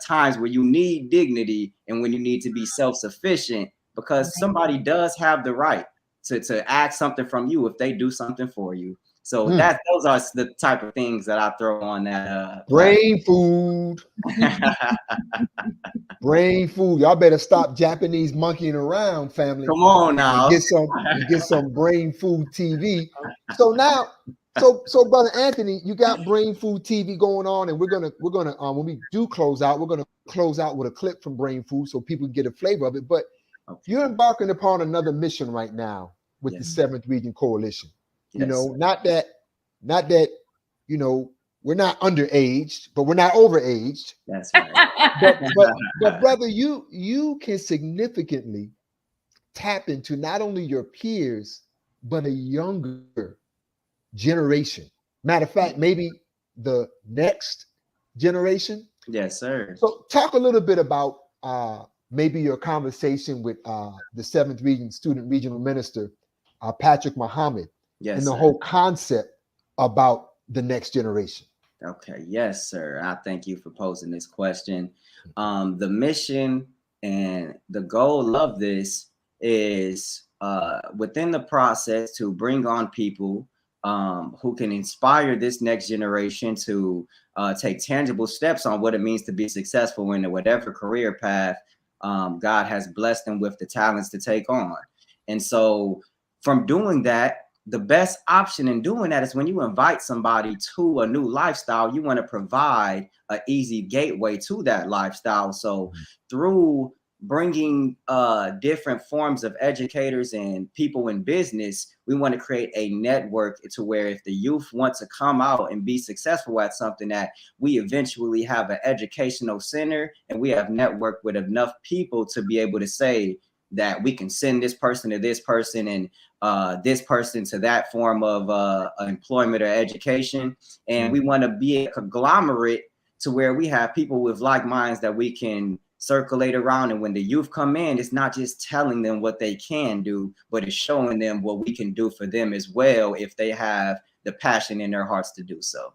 S4: times where you need dignity and when you need to be self-sufficient, because somebody does have the right to ask something from you if they do something for you. So those are the type of things that I throw on that
S2: brain food. Brain food. Y'all better stop Japanese monkeying around, family.
S4: Come on now.
S2: Get some Brain Food TV. So now, so Brother Anthony, you got Brain Food TV going on, and we're gonna when we do close out, we're gonna close out with a clip from Brain Food so people can get a flavor of it. But you're embarking upon another mission right now with the 7th Region Coalition. You know, not that, you know, we're not underaged, but we're not overaged.
S4: That's right.
S2: but brother, you can significantly tap into not only your peers, but a younger generation. Matter of fact, maybe the next generation.
S4: Yes, sir.
S2: So talk a little bit about maybe your conversation with the 7th Region Student Regional Minister, Patrick Muhammad.
S4: Yes,
S2: and the
S4: sir.
S2: whole concept about the next generation.
S4: Okay, yes, sir. I thank you for posing this question. The mission and the goal of this is within the process to bring on people who can inspire this next generation to take tangible steps on what it means to be successful in whatever career path God has blessed them with the talents to take on. And so from doing that, the best option in doing that is when you invite somebody to a new lifestyle, you want to provide an easy gateway to that lifestyle. So through bringing different forms of educators and people in business, we want to create a network to where if the youth want to come out and be successful at something, that we eventually have an educational center and we have networked with enough people to be able to say that we can send this person to this person and this person to that form of employment or education. And we want to be a conglomerate to where we have people with like minds that we can circulate around. And when the youth come in, it's not just telling them what they can do, but it's showing them what we can do for them as well if they have the passion in their hearts to do so.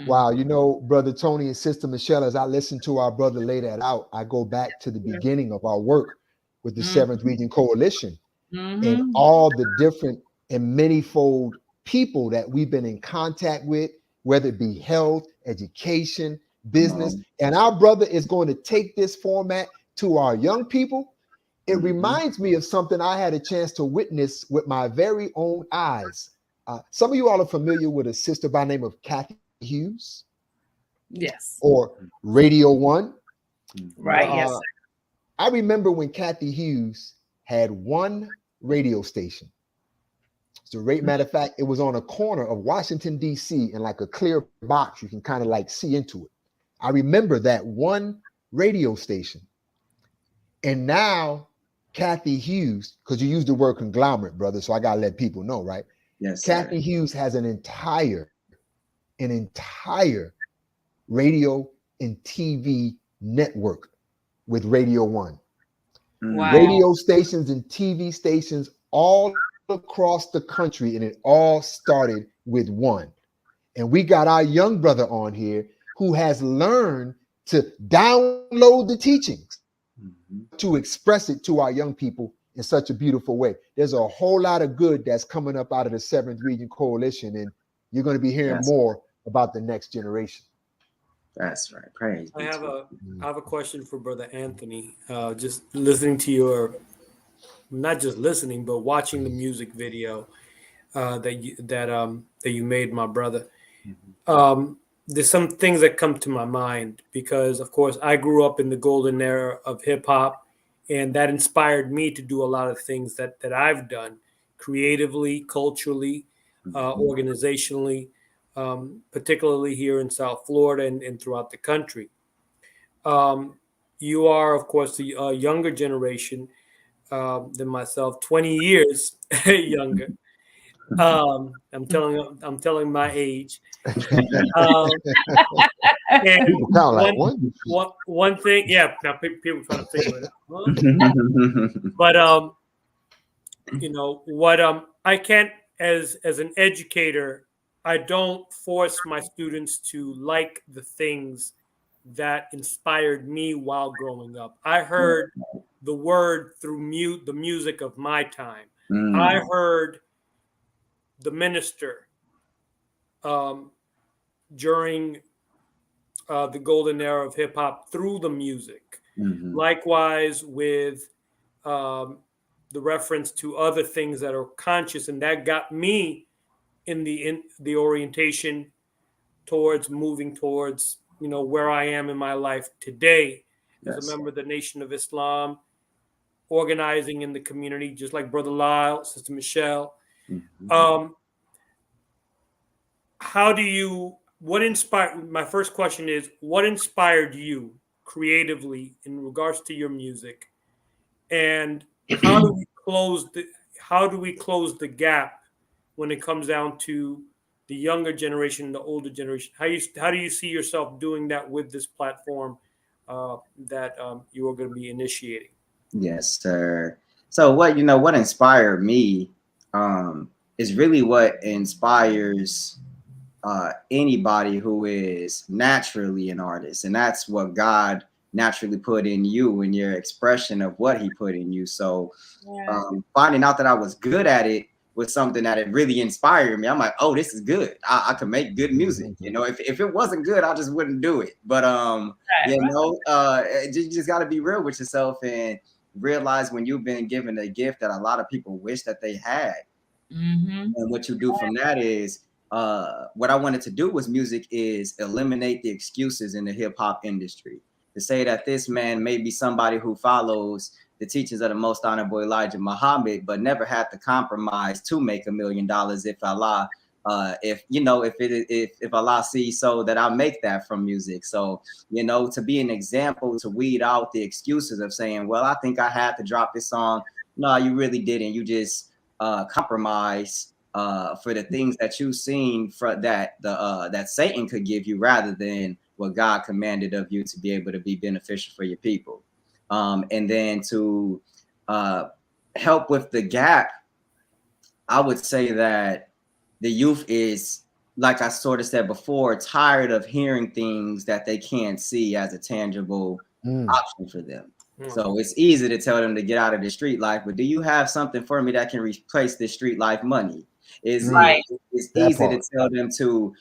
S2: Wow, you know, Brother Tony and Sister Michelle, as I listen to our brother lay that out, I go back to the beginning of our work with the 7th Region Coalition and all the different and manyfold people that we've been in contact with, whether it be health, education, business. And our brother is going to take this format to our young people. It reminds me of something I had a chance to witness with my very own eyes. Some of you all are familiar with a sister by the name of Kathy Hughes.
S3: Yes.
S2: Or Radio One.
S3: Right. Yes.
S2: I remember when Kathy Hughes had one radio station. So, matter of fact, it was on a corner of Washington, D.C. in like a clear box. You can kind of like see into it. I remember that one radio station. And now Kathy Hughes, because you used the word conglomerate, brother, so I got to let people know, right?
S4: Yes.
S2: Kathy Hughes has an entire radio and TV network with Radio One.
S3: Wow.
S2: Radio stations and TV stations all across the country, and it all started with one. And we got our young brother on here who has learned to download the teachings to express it to our young people in such a beautiful way. There's a whole lot of good that's coming up out of the 7th Region Coalition, and you're going to be hearing more about the next generation.
S4: That's right. Praise.
S5: I have a question for Brother Anthony. Just listening to your, not just listening, but watching the music video that you made, my brother. There's some things that come to my mind because, of course, I grew up in the golden era of hip hop, and that inspired me to do a lot of things that I've done creatively, culturally, organizationally. Particularly here in South Florida and throughout the country. You are, of course, the younger generation than myself, 20 years younger. I'm telling my age. And one thing, yeah. Now people trying to figure it out. But you know what? I can't, as an educator, I don't force my students to like the things that inspired me while growing up. I heard the word through the music of my time. I heard the minister during the golden era of hip hop through the music. Likewise with the reference to other things that are conscious, and that got me in the orientation towards moving towards, you know, where I am in my life today as a member of the Nation of Islam, organizing in the community, just like Brother Lyle, Sister Michelle. My first question is, what inspired you creatively in regards to your music? And how do we close the gap when it comes down to the younger generation, the older generation? How do you see yourself doing that with this platform that you are going to be initiating?
S4: Yes, sir. So what inspired me is really what inspires anybody who is naturally an artist, and that's what God naturally put in you and your expression of what He put in you. So finding out that I was good at it was something that it really inspired me. I'm like, oh, this is good. I can make good music. You know, if it wasn't good, I just wouldn't do it. But you just got to be real with yourself. And realize when you've been given a gift that a lot of people wish that they had. And what you do from that is, what I wanted to do with music is eliminate the excuses in the hip hop industry. To say that this man may be somebody who follows the teachings of the Most Honorable Elijah Muhammad, but never had to compromise to make $1 million if Allah, if Allah sees so that I make that from music. So, to be an example, to weed out the excuses of saying, well, I think I had to drop this song. No, you really didn't. You just compromise for the things that you've seen that Satan could give you, rather than what God commanded of you to be able to be beneficial for your people. And then to help with the gap, I would say that the youth is, like I sort of said before, tired of hearing things that they can't see as a tangible option for them. So it's easy to tell them to get out of the street life, but do you have something for me that can replace this street life money? It's easy to tell them to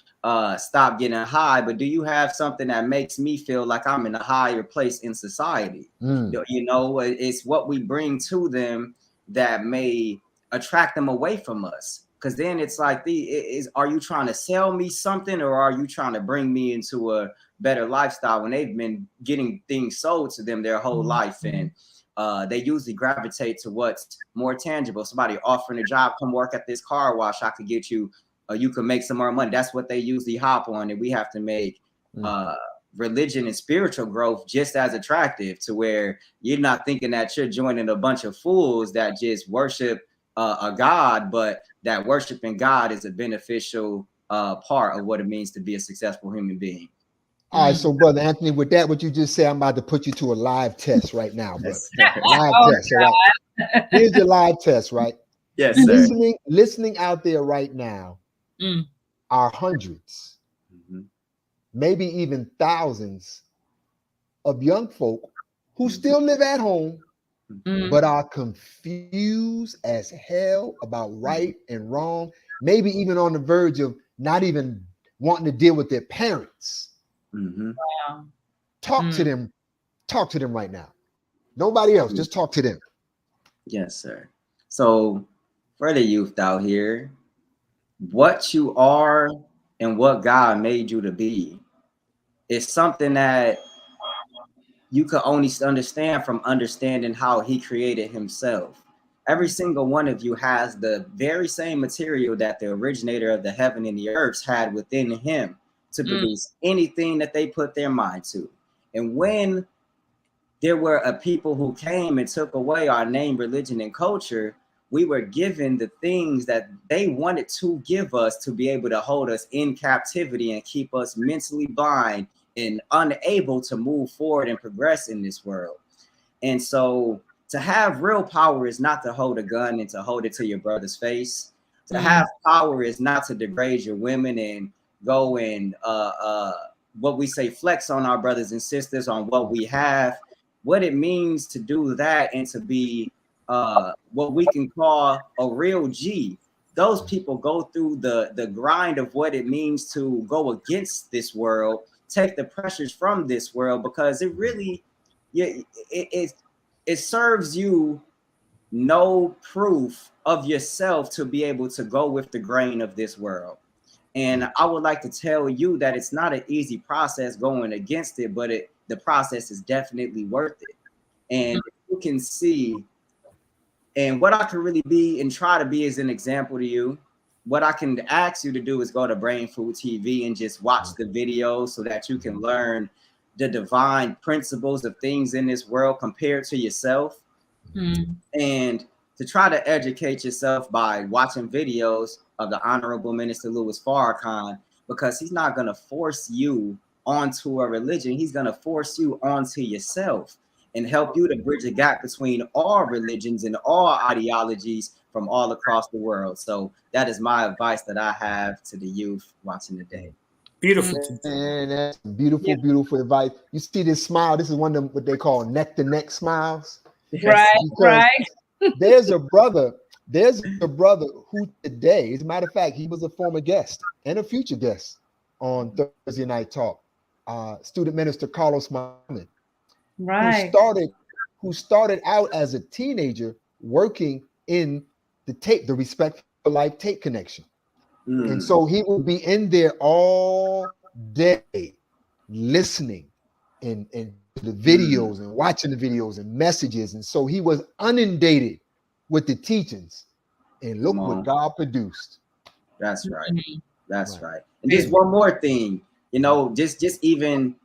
S4: stop getting high, but do you have something that makes me feel like I'm in a higher place in society? It's what we bring to them that may attract them away from us. Because then it's like, are you trying to sell me something, or are you trying to bring me into a better lifestyle when they've been getting things sold to them their whole life? And they usually gravitate to what's more tangible. Somebody offering a job, come work at this car wash, I could get you, you can make some more money. That's what they usually hop on. And we have to make religion and spiritual growth just as attractive, to where you're not thinking that you're joining a bunch of fools that just worship a God, but that worshiping God is a beneficial part of what it means to be a successful human being.
S2: All right, so Brother Anthony, with that, what you just said, I'm about to put you to a live test right now, brother. Live test. All right? Here's your live test, right?
S4: Yes, sir.
S2: Listening out there right now are hundreds, maybe even thousands of young folk who still live at home, but are confused as hell about right and wrong, maybe even on the verge of not even wanting to deal with their parents.
S3: Wow.
S2: Talk to them right now. Nobody else, just talk to them.
S4: Yes, sir. So for the youth out here, what you are and what God made you to be is something that you could only understand from understanding how he created himself. Every single one of you has the very same material that the originator of the heaven and the earth had within him to produce anything that they put their mind to. And when there were a people who came and took away our name, religion, and culture, we were given the things that they wanted to give us to be able to hold us in captivity and keep us mentally blind and unable to move forward and progress in this world. And so to have real power is not to hold a gun and to hold it to your brother's face. To have power is not to degrade your women and go and what we say, flex on our brothers and sisters on what we have. What it means to do that and to be what we can call a real G. Those people go through the grind of what it means to go against this world, take the pressures from this world, because it really, it serves you no proof of yourself to be able to go with the grain of this world. And I would like to tell you that it's not an easy process going against it, but the process is definitely worth it. And you can see, and what I can really be and try to be as an example to you, what I can ask you to do is go to Brain Food TV and just watch the videos so that you can learn the divine principles of things in this world compared to yourself. And to try to educate yourself by watching videos of the Honorable Minister Louis Farrakhan, because he's not going to force you onto a religion. He's going to force you onto yourself and help you to bridge a gap between all religions and all ideologies from all across the world. So that is my advice that I have to the youth watching today.
S5: Beautiful.
S2: And that's beautiful, beautiful advice. You see this smile, this is one of them, what they call neck to neck smiles.
S3: Right.
S2: There's a brother who today, as a matter of fact, he was a former guest and a future guest on Thursday Night Talk, student minister Carlos Muhammad, who who started out as a teenager working in the Respect for Life tape connection. And so he would be in there all day listening and the videos and watching the videos and messages. And so he was inundated with the teachings. And look what God produced.
S4: That's right. That's right. And just one more thing, you know, just even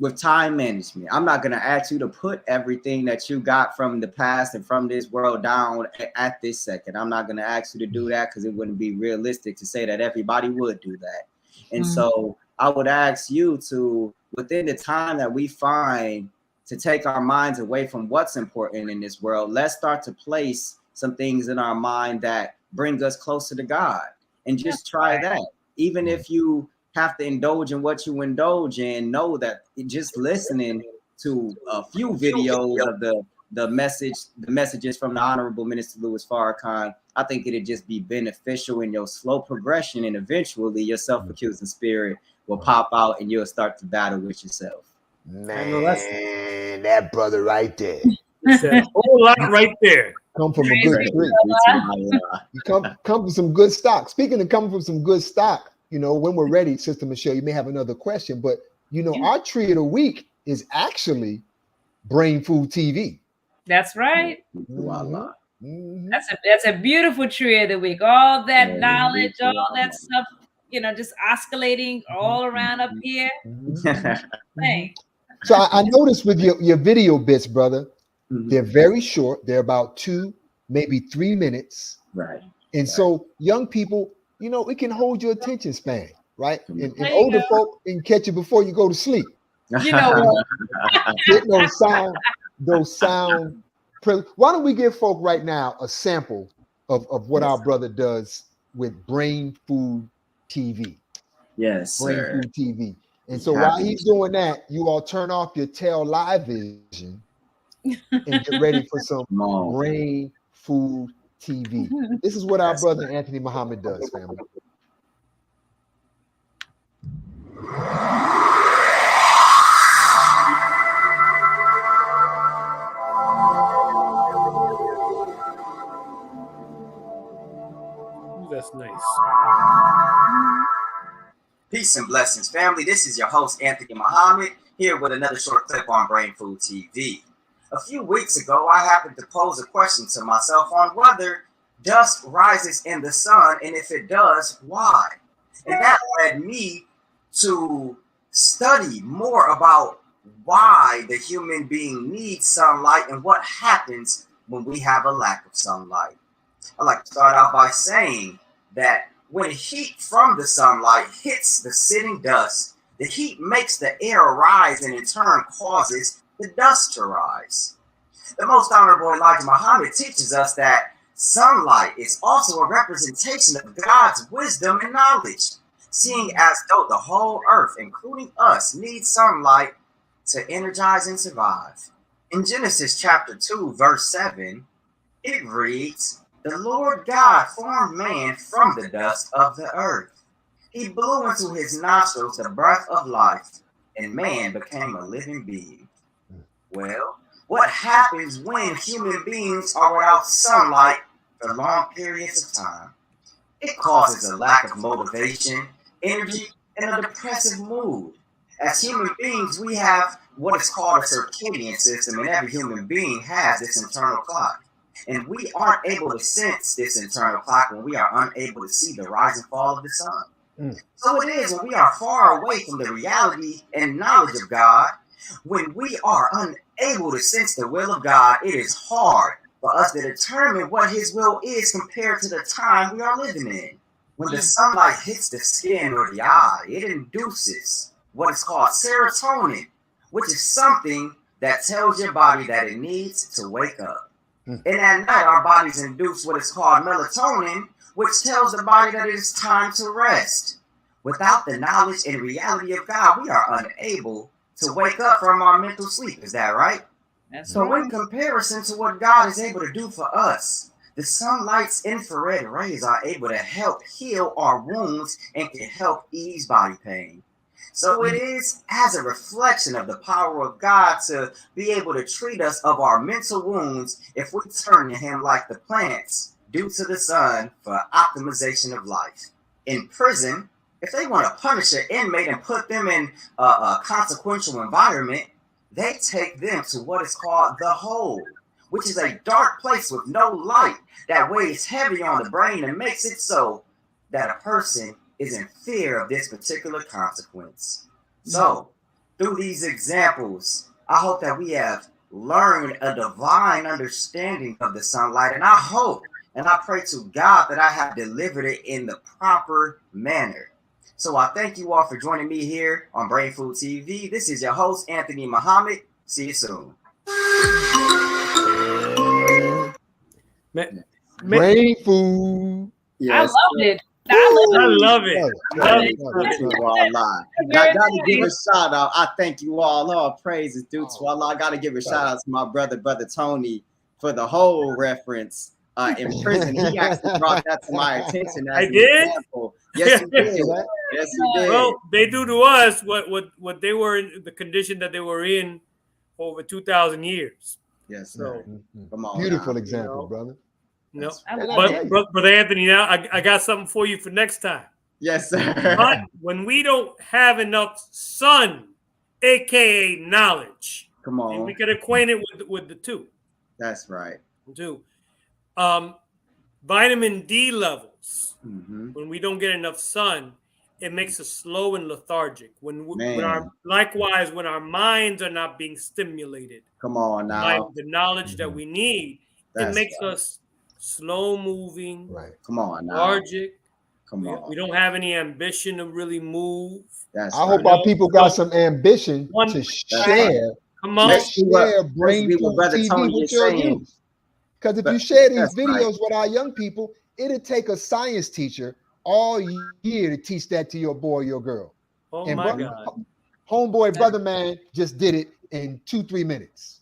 S4: with time management, I'm not going to ask you to put everything that you got from the past and from this world down at this second. I'm not going to ask you to do that because it wouldn't be realistic to say that everybody would do that. And so I would ask you to, within the time that we find to take our minds away from what's important in this world, let's start to place some things in our mind that bring us closer to God, and just try that. Even if you have to indulge in what you indulge in, know that just listening to a few videos of the messages from the Honorable Minister Louis Farrakhan, I think it'd just be beneficial in your slow progression, and eventually your self-accusing spirit will pop out and you'll start to battle with yourself.
S2: Man, that brother right there.
S5: It's a whole lot right there.
S2: Come from a good tree. You come from some good stock. Speaking of coming from some good stock, you know, when we're ready, Sister Michelle, you may have another question, but you know, our tree of the week is actually Brain Food TV.
S3: That's right. That's a beautiful tree of the week. All that knowledge, all that stuff, you know, just oscillating all around up here.
S2: So I noticed with your video bits, brother, they're very short. They're about 2, maybe 3 minutes.
S4: Right.
S2: And so young people, you know, it can hold your attention span, right? And older folk can catch it before you go to sleep.
S3: You know
S2: Get those sound. Why don't we give folk right now a sample of what our brother does with Brain Food TV?
S4: Yes,
S2: Brain
S4: sir.
S2: Food TV. And so while he's doing that, you all turn off your tail live vision and get ready for some Brain Food TV. This is what our brother Anthony Muhammad does, family.
S5: That's nice.
S8: Peace and blessings, family. This is your host, Anthony Muhammad, here with another short clip on Brain Food TV. A few weeks ago, I happened to pose a question to myself on whether dust rises in the sun, and if it does, why? And that led me to study more about why the human being needs sunlight and what happens when we have a lack of sunlight. I'd like to start out by saying that when heat from the sunlight hits the sitting dust, the heat makes the air rise and in turn causes the dust to rise. The Most Honorable Elijah Muhammad teaches us that sunlight is also a representation of God's wisdom and knowledge, seeing as though the whole earth, including us, needs sunlight to energize and survive. In Genesis chapter 2, verse 7, it reads, "The Lord God formed man from the dust of the earth. He blew into his nostrils the breath of life, and man became a living being." Well, what happens when human beings are without sunlight for long periods of time? It causes a lack of motivation, energy, and a depressive mood. As human beings, we have what is called a circadian system, and every human being has this internal clock. And we aren't able to sense this internal clock when we are unable to see the rise and fall of the sun. So it is when we are far away from the reality and knowledge of God, when we are unable to sense the will of God, it is hard for us to determine what his will is compared to the time we are living in. When the sunlight hits the skin or the eye, it induces what is called serotonin, which is something that tells your body that it needs to wake up. And at night, our bodies induce what is called melatonin, which tells the body that it is time to rest. Without the knowledge and reality of God, we are unable to wake up from our mental sleep. Is that right? So in comparison to what God is able to do for us, the sunlight's infrared rays are able to help heal our wounds and can help ease body pain.
S4: So it is as a reflection of the power of God to be able to treat us of our mental wounds if we turn to him like the plants due to the sun for optimization of life. In prison, if they want to punish an inmate and put them in a consequential environment, they take them to what is called the hole, which is a dark place with no light that weighs heavy on the brain and makes it so that a person is in fear of this particular consequence. So, through these examples, I hope that we have learned a divine understanding of the sunlight, and I hope and I pray to God that I have delivered it in the proper manner. So I thank you all for joining me here on Brain Food TV. This is your host, Anthony Muhammad. See you soon.
S2: Brain Food.
S3: Yes. I loved it.
S5: I love it.
S4: Gotta give a shout out. I thank you all. All praise is due to Allah. I gotta give a shout out to my brother Tony, for the whole reference. In prison, he actually brought that to my attention.
S5: I did.
S4: Example. Yes, he did. Yes, he did.
S5: Well, they do to us what they were in, the condition that they were in for over 2,000 years.
S4: Yes, sir.
S2: So, come on. Beautiful
S4: now.
S2: example, brother.
S5: No, but Brother Anthony, now I got something for you for next time.
S4: Yes, sir.
S5: But when we don't have enough sun, aka knowledge,
S4: come on,
S5: we get acquainted with the two.
S4: That's right.
S5: Too. Vitamin D levels. When we don't get enough sun, it makes us slow and lethargic. When our minds are not being stimulated.
S4: Come on now.
S5: By the knowledge that we need, it makes us slow moving.
S2: Right.
S4: Come on now.
S5: Lethargic.
S4: Come on.
S5: We don't have any ambition to really move.
S2: I hope our people got some ambition to share.
S5: Come on.
S2: Share Brain Food TV with your youth. Because if you share these videos with our young people, it'll take a science teacher all year to teach that to your boy or your girl.
S5: Oh, and my God.
S2: Homeboy Brother Man just did it in 2-3 minutes.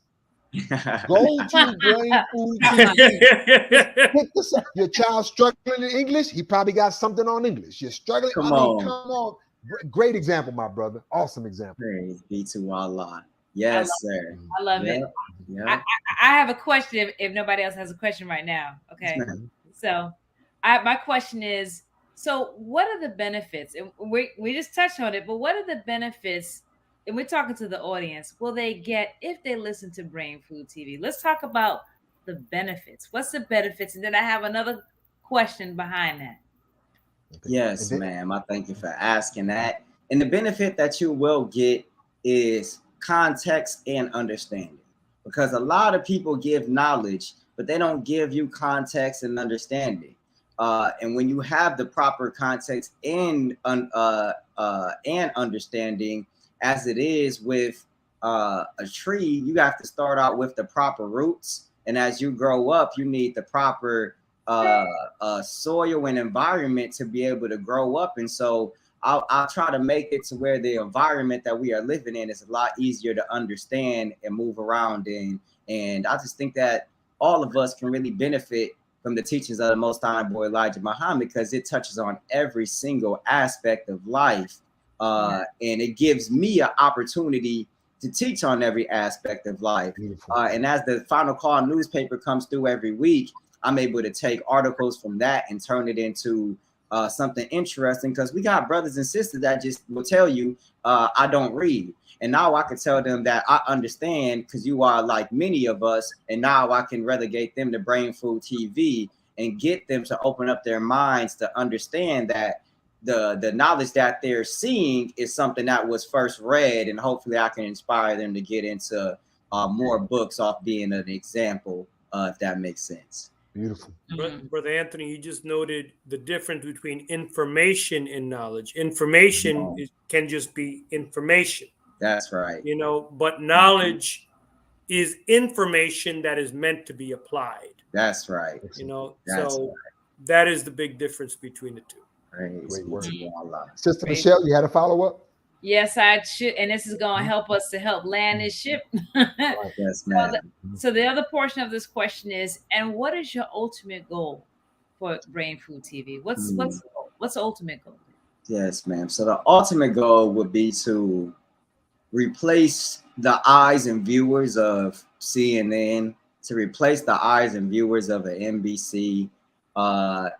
S2: Go to Brain Food TV. Your child struggling in English, he probably got something on English. You're struggling. Come on. Great example, my brother. Awesome example.
S4: Praise be to Allah. Yes, sir.
S3: I love it. Yeah. I have a question if nobody else has a question right now. Okay. So my question is, so what are the benefits? And we just touched on it, but what are the benefits? And we're talking to the audience. Will they get if they listen to Brain Food TV? Let's talk about the benefits. What's the benefits? And then I have another question behind that.
S4: Yes, ma'am. I thank you for asking that. And the benefit that you will get is context and understanding, because a lot of people give knowledge, but they don't give you context and understanding. And when you have the proper context and understanding, as it is with a tree, you have to start out with the proper roots. And as you grow up, you need the proper soil and environment to be able to grow up. And so I'll try to make it to where the environment that we are living in is a lot easier to understand and move around in. And I just think that all of us can really benefit from the teachings of the Most High Boy Elijah Muhammad, because it touches on every single aspect of life. And it gives me an opportunity to teach on every aspect of life. And as the Final Call newspaper comes through every week, I'm able to take articles from that and turn it into something interesting, because we got brothers and sisters that just will tell you, I don't read. And now I can tell them that I understand, because you are like many of us. And now I can relegate them to Brain Food TV and get them to open up their minds to understand that the knowledge that they're seeing is something that was first read. And hopefully I can inspire them to get into more books off being an example, if that makes sense.
S2: Beautiful.
S5: Brother Anthony, you just noted the difference between information and knowledge. Information can just be information.
S4: That's right.
S5: You know, but knowledge is information that is meant to be applied.
S4: That's right.
S5: You know, that is the big difference between the two.
S2: Great word. Sister Michelle, you had a follow-up?
S3: Yes, I should, and this is going to help us to help land this ship.
S4: Yes, ma'am.
S3: So the other portion of this question is, and what is your ultimate goal for Brain Food TV? What's the ultimate goal?
S4: Yes, ma'am. So the ultimate goal would be to replace the eyes and viewers of CNN, to replace the eyes and viewers of an NBC,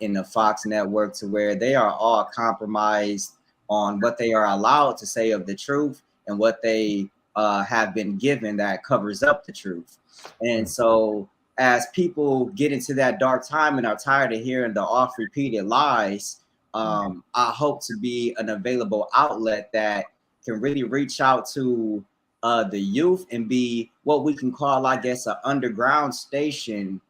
S4: in the Fox network, to where they are all compromised on what they are allowed to say of the truth and what they have been given that covers up the truth. And so as people get into that dark time and are tired of hearing the oft repeated lies, I hope to be an available outlet that can really reach out to the youth and be what we can call, I guess, an underground station.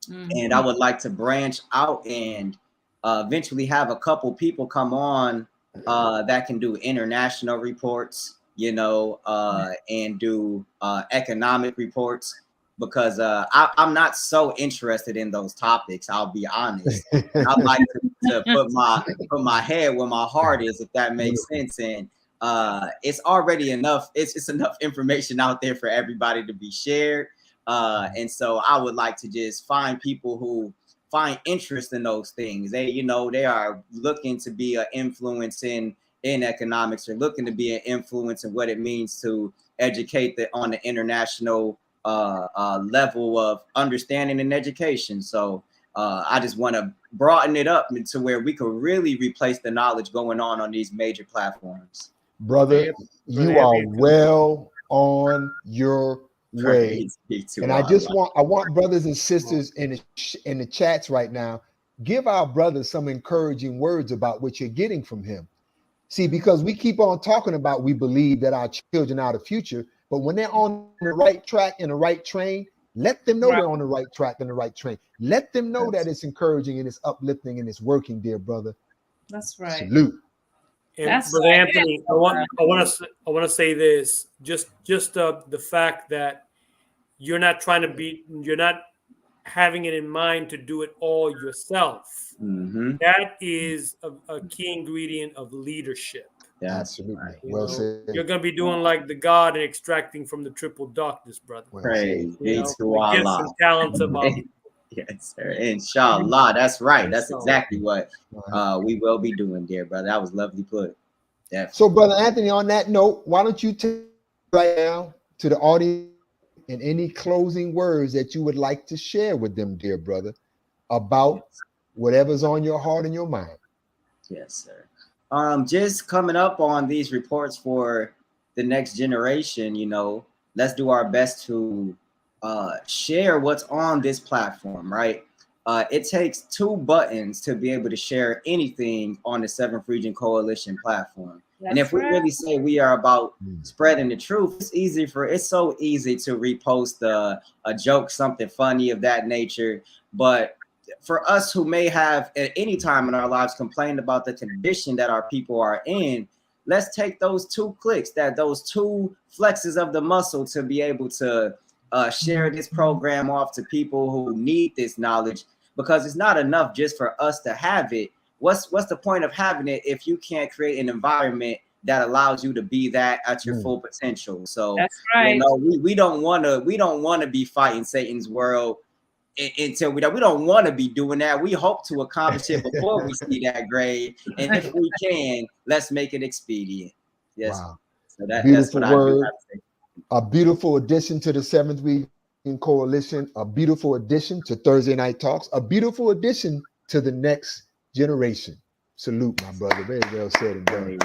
S4: And I would like to branch out and eventually have a couple people come on that can do international reports, you know, and do economic reports, because I'm not so interested in those topics. I'll be honest. I like to put my head where my heart is, if that makes sense. And it's already enough. It's enough information out there for everybody to be shared. And so I would like to just find people who find interest in those things. They, you know, they are looking to be an influence in economics, or looking to be an influence in what it means to educate on the international level of understanding and education. So I just want to broaden it up to where we could really replace the knowledge going on these major platforms.
S2: Brother, you are well on your way. And I want brothers and sisters in the chats right now, give our brothers some encouraging words about what you're getting from him. See, because we keep on talking about, we believe that our children are the future, but when they're on the right track and the right train, let them know they're on the right track and the right train. Let them know that it's encouraging and it's uplifting and it's working, dear brother.
S3: That's right.
S2: Salute.
S5: And
S3: That's
S5: Brother
S3: right.
S5: Anthony, I want to say this. Just the fact that you're not having it in mind to do it all yourself. That is a key ingredient of leadership.
S2: Yeah, absolutely. Well said.
S5: You're going to be doing like the God and extracting from the triple darkness, brother.
S4: Praise be to
S5: Gifts
S4: Allah.
S5: and talents about.
S4: Yes, sir. Inshallah. That's right. That's exactly what we will be doing, dear brother. That was lovely put. Definitely.
S2: So, Brother Anthony, on that note, why don't you take right now to the audience and any closing words that you would like to share with them, dear brother, about whatever's on your heart and your mind.
S4: Yes, sir. Just coming up on these reports for the next generation, you know, let's do our best to share what's on this platform, right? It takes 2 buttons to be able to share anything on the 7th Region Coalition platform. And if we really say we are about spreading the truth, it's so easy to repost a joke, something funny of that nature. But for us who may have at any time in our lives complained about the condition that our people are in, let's take those 2 clicks, those 2 flexes of the muscle to be able to share this program off to people who need this knowledge, because it's not enough just for us to have it. What's the point of having it if you can't create an environment that allows you to be that at your full potential? So
S3: that's right.
S4: You know, we don't want to be fighting Satan's world until we don't want to be doing that. We hope to accomplish it before we see that grade, and if we can, let's make it expedient. Yes. Wow. So that's what
S2: word.
S4: I do have to say.
S2: A beautiful addition to the 7th Region Coalition, a beautiful addition to Thursday Night Talks, a beautiful addition to the next generation. Salute, my brother. Very well said and done.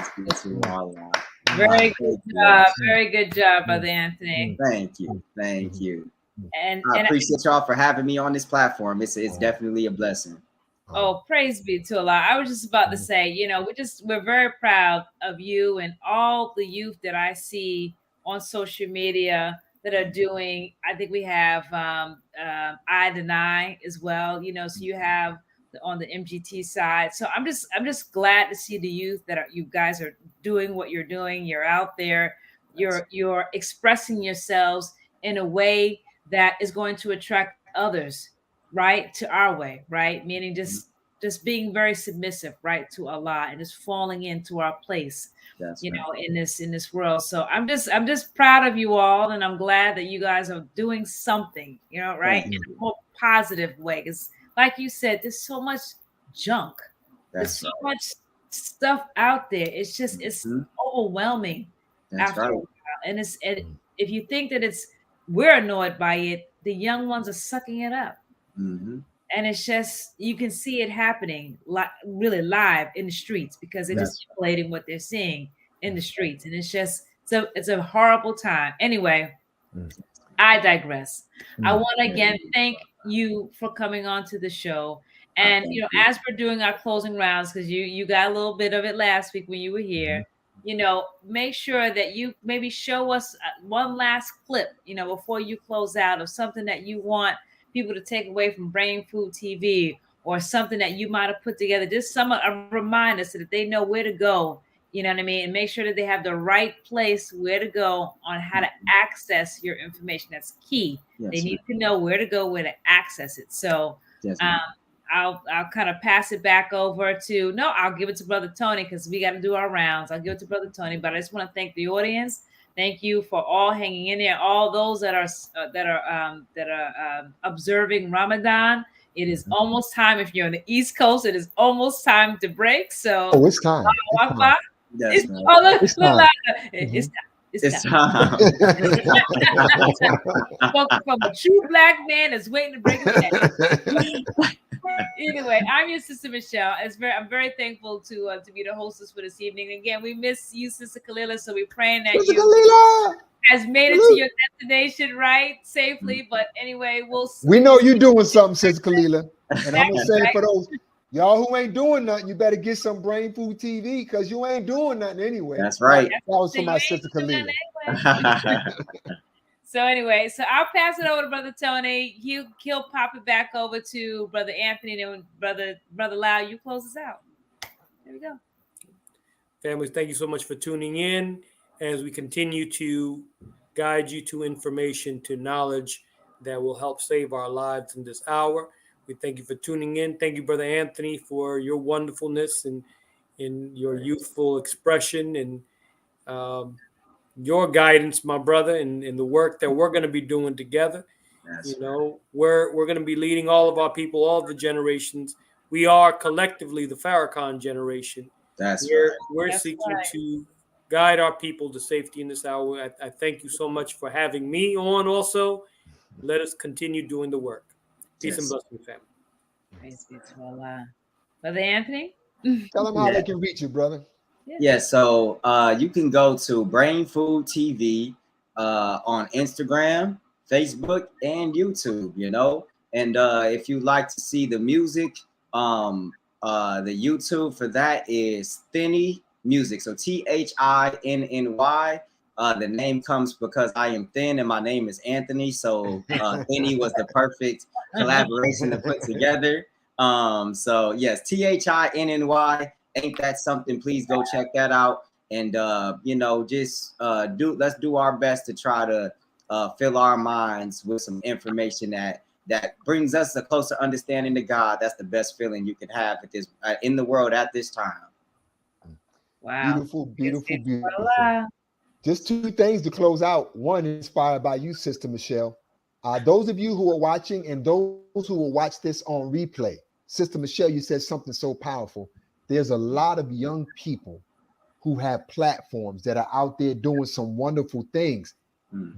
S3: Very good job. Very good job, Brother Anthony.
S4: Thank you. Thank you.
S3: And
S4: I appreciate y'all for having me on this platform. It's definitely a blessing.
S3: Oh, praise be to Allah. I was just about to say, you know, we're very proud of you and all the youth that I see on social media that are doing. I think we have I Deny as well, you know, so you have on the MGT side. So I'm just glad to see the youth you guys are doing what you're doing. You're out there, you're expressing yourselves in a way that is going to attract others, right, to our way, right? Meaning just being very submissive, right, to Allah, and just falling into our place. That's you know, in this world. So I'm just proud of you all, and I'm glad that you guys are doing something, you know, right, in a more positive way. Because, like you said, there's so much junk, there's so much stuff out there. It's just it's overwhelming.
S4: That's
S3: after
S4: right.
S3: a while. And if you think that we're annoyed by it, the young ones are sucking it up.
S4: Mm-hmm.
S3: And it's just, you can see it happening really live in the streets because they're just manipulating what they're seeing in the streets. And it's just, it's a horrible time. Anyway, I digress. I want to again thank you for coming on to the show. And, as we're doing our closing rounds, because you got a little bit of it last week when you were here, make sure that you maybe show us one last clip, before you close out, of something that you want people to take away from Brain Food TV, or something that you might have put together, just a reminder so that they know where to go, you know what I mean? And make sure that they have the right place where to go on how to access your information. That's key.
S4: Yes,
S3: they need to know where to go, where to access it. So I'll kind of pass it back over to, I'll give it to Brother Tony, because we got to do our rounds. I'll give it to Brother Tony, but I just want to thank the audience. Thank you for all hanging in there. All those that are observing Ramadan. It is almost time. If you're on the East Coast, it is almost time to break. So
S2: it's time.
S3: It's time. From a true black man that's waiting to break it down. Anyway, I'm your sister Michelle. I'm very thankful to be the hostess for this evening. Again, we miss you, Sister Kalila. So we're praying that you has made it to your destination safely. But anyway, we
S2: know you're doing something, Sister Kalila. And I'm gonna say for those y'all who ain't doing nothing, you better get some Brain Food TV, because you ain't doing nothing anyway.
S4: That's right.
S2: That was for my Sister Kalila.
S3: So anyway, I'll pass it over to Brother Tony. He'll pop it back over to Brother Anthony, and then Brother Lau, you close us out. There we go.
S5: Families, thank you so much for tuning in as we continue to guide you to information, to knowledge that will help save our lives in this hour. We thank you for tuning in. Thank you, Brother Anthony, for your wonderfulness and in your youthful expression and your guidance, my brother, and the work that we're going to be doing together. We're going to be leading all of our people, all of the generations. We are collectively the Farrakhan generation. We're seeking to guide our people to safety in this hour. I thank you so much for having me on also. Let us continue doing the work. Peace and blessings, family.
S3: Praise be to Allah. Brother Anthony?
S2: Tell them how they can reach you, brother.
S4: So you can go to Brain Food TV on Instagram, Facebook, and YouTube, And if you'd like to see the music, the YouTube for that is Thinny Music. So THINNY. The name comes because I am thin and my name is Anthony. So Thinny was the perfect collaboration to put together. So yes, THINNY. Ain't that something? Please go check that out. And let's do our best to try to fill our minds with some information that brings us a closer understanding to God. That's the best feeling you can have at this in the world at this time.
S3: Wow.
S2: Beautiful. Just two things to close out. One, inspired by you, Sister Michelle. Those of you who are watching and those who will watch this on replay, Sister Michelle, you said something so powerful. There's a lot of young people who have platforms that are out there doing some wonderful things.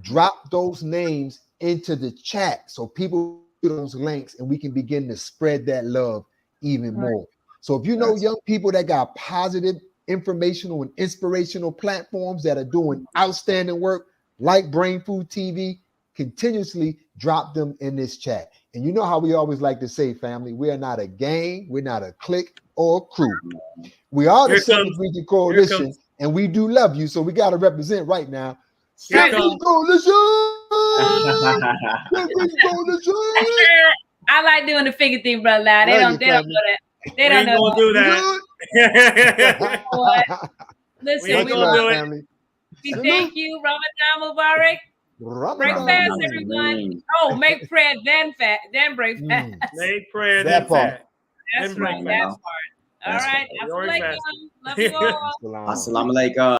S2: Drop those names into the chat so people get those links and we can begin to spread that love even more. So if you know young people that got positive, informational, and inspirational platforms that are doing outstanding work like Brain Food TV, continuously drop them in this chat. And you know how we always like to say, family, we are not a gang, we're not a clique or a crew. We are the Seventh Region Coalition, and we do love you, so we got to represent right now. Seventh Coalition!
S3: I like doing the figure thing, brother. They don't know that. They don't know
S5: do that.
S3: Listen, we thank you, Ramadan Mubarak. Break fast, everyone. Oh, make prayer, then break fast.
S5: Make prayer, then fast.
S3: That's right. That's hard. All right. Love you all.
S4: Assalamu alaikum.